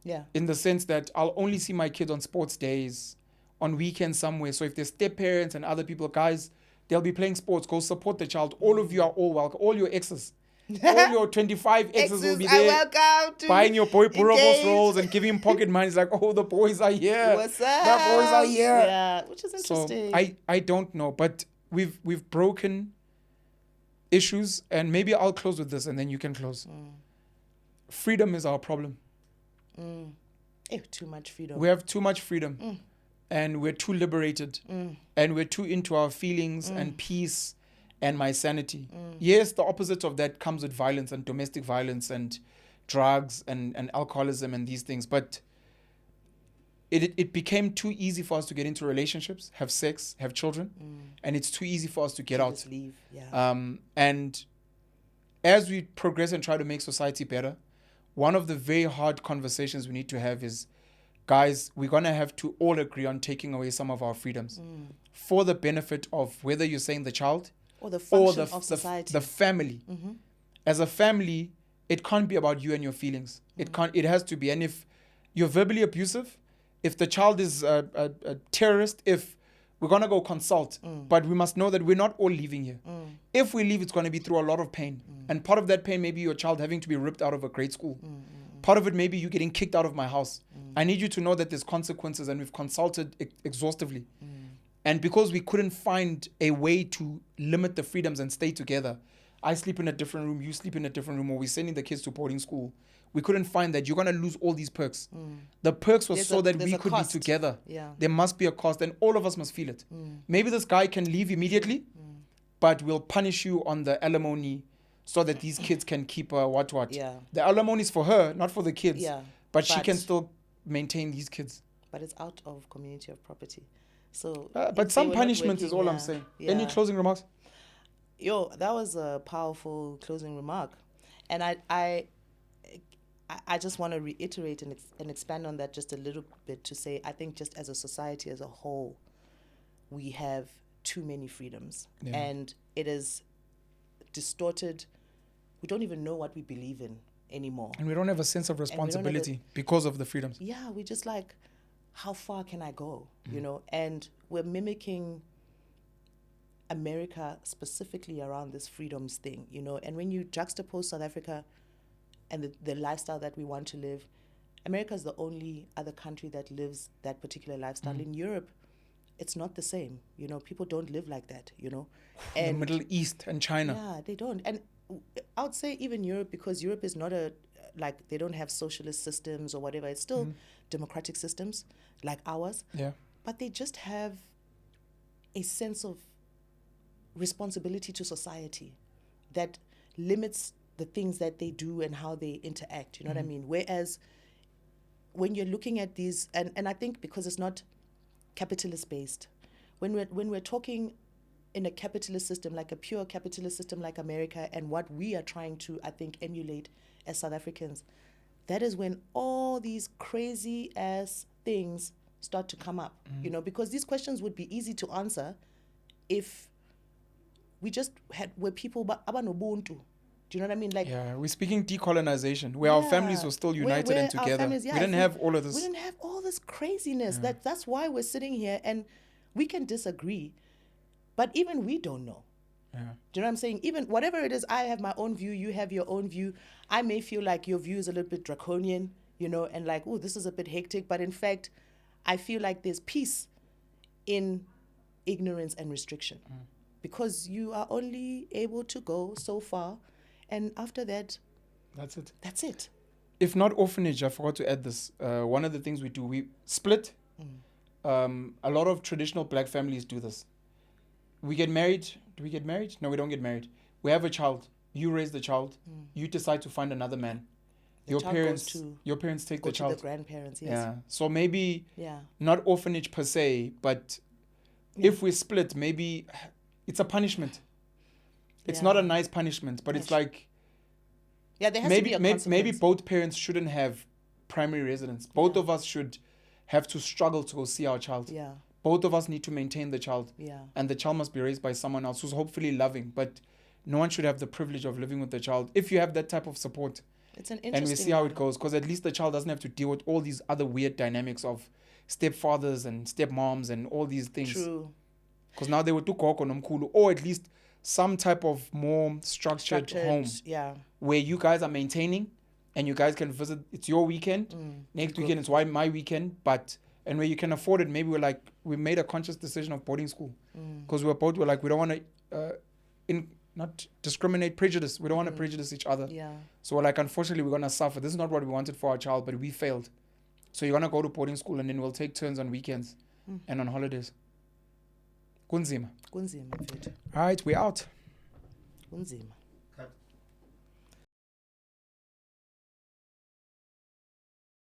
Yeah. In the sense that I'll only see my kids on sports days, on weekends somewhere. So if there's step parents and other people, guys, they'll be playing sports. Go support the child. All of you are all welcome. All your exes. All your 25 exes will be there. Welcome to buying your boy Purobos rolls and giving him pocket money. It's like, oh, the boys are here. What's up? The boys are here. Yeah, which is interesting. So I don't know, but we've broken issues, and maybe I'll close with this and then you can close. Freedom is our problem. Too much freedom. We have too much freedom. And we're too liberated. And we're too into our feelings and peace and my sanity. Yes, the opposite of that comes with violence and domestic violence and drugs and alcoholism and these things. But it became too easy for us to get into relationships, have sex, have children. And it's too easy for us to get out. Just leave. Yeah. And as we progress and try to make society better, one of the very hard conversations we need to have is, guys, we're going to have to all agree on taking away some of our freedoms for the benefit of whether you're saying the child or the function of society. The family. As a family, it can't be about you and your feelings. It has to be. And if you're verbally abusive, if the child is a terrorist, if we're going to go consult, but we must know that we're not all leaving here. If we leave, it's going to be through a lot of pain. And part of that pain may be your child having to be ripped out of a grade school. Part of it may be you getting kicked out of my house. I need you to know that there's consequences, and we've consulted exhaustively. And because we couldn't find a way to limit the freedoms and stay together, I sleep in a different room, you sleep in a different room, or we're sending the kids to boarding school. We couldn't find that. You're going to lose all these perks. The perks was that we could be together. Yeah. There must be a cost, and all of us must feel it. Maybe this guy can leave immediately, but we'll punish you on the alimony so that these kids can keep what. Yeah. The alimony is for her, not for the kids. Yeah. But she can still maintain these kids. But it's out of community of property. So. But some punishment is all I'm saying. Yeah. Any closing remarks? That was a powerful closing remark. And I just want to reiterate and expand on that just a little bit to say, I think just as a society as a whole, we have too many freedoms. Yeah. And it is distorted. We don't even know what we believe in anymore. And we don't have a sense of responsibility because of the freedoms. Yeah, we just like, how far can I go? You know, and we're mimicking America specifically around this freedoms thing, you know. And when you juxtapose South Africa and the lifestyle that we want to live, America is the only other country that lives that particular lifestyle. In Europe, it's not the same. You know, people don't live like that, you know. And the Middle East and China. Yeah, they don't. And I would say even Europe, because Europe is not they don't have socialist systems or whatever. It's still democratic systems like ours. Yeah. But they just have a sense of responsibility to society that limits the things that they do and how they interact. You know what I mean? Whereas when you're looking at these, and I think because it's not capitalist based, when we're talking in a capitalist system, like a pure capitalist system like America, and what we are trying to, I think, emulate as South Africans, that is when all these crazy ass things start to come up, you know, because these questions would be easy to answer if we just were people abanobuntu. Do you know what I mean? Like, yeah, we're speaking decolonization, where our families were still united and together. We didn't have all of this. We didn't have all this craziness. That's why we're sitting here, and we can disagree, but even we don't know. Yeah. Do you know what I'm saying? Even whatever it is, I have my own view, you have your own view. I may feel like your view is a little bit draconian, you know, and like, oh, this is a bit hectic. But in fact, I feel like there's peace in ignorance and restriction because you are only able to go so far. And after that, that's it. That's it. If not orphanage, I forgot to add this. One of the things we do, we split. A lot of traditional black families do this. We get married. Do we get married? No, we don't get married. We have a child. You raise the child. You decide to find another man. Your parents take the child. To the grandparents, yes. Yeah. So maybe not orphanage per se, but If we split, maybe it's a punishment. It's not a nice punishment, but it's like there has to be a consequence. maybe both parents shouldn't have primary residence. Both of us should have to struggle to go see our child. Yeah. Both of us need to maintain the child. Yeah. And the child must be raised by someone else who's hopefully loving, but no one should have the privilege of living with the child. If you have that type of support, it's an interesting and we see how it goes, because at least the child doesn't have to deal with all these other weird dynamics of stepfathers and stepmoms and all these things. True. Because now they would do koko nomkhulu, or at least some type of more structured home, where you guys are maintaining, and you guys can visit. It's your weekend. Next weekend it's my weekend, and where you can afford it. Maybe we made a conscious decision of boarding school, because we don't want to not discriminate, prejudice. We don't want to prejudice each other. Yeah. So unfortunately, we're gonna suffer. This is not what we wanted for our child, but we failed. So you're gonna go to boarding school, and then we'll take turns on weekends and on holidays. Kunzima. Kunzima, mfethu. All right, we're out. Kunzima.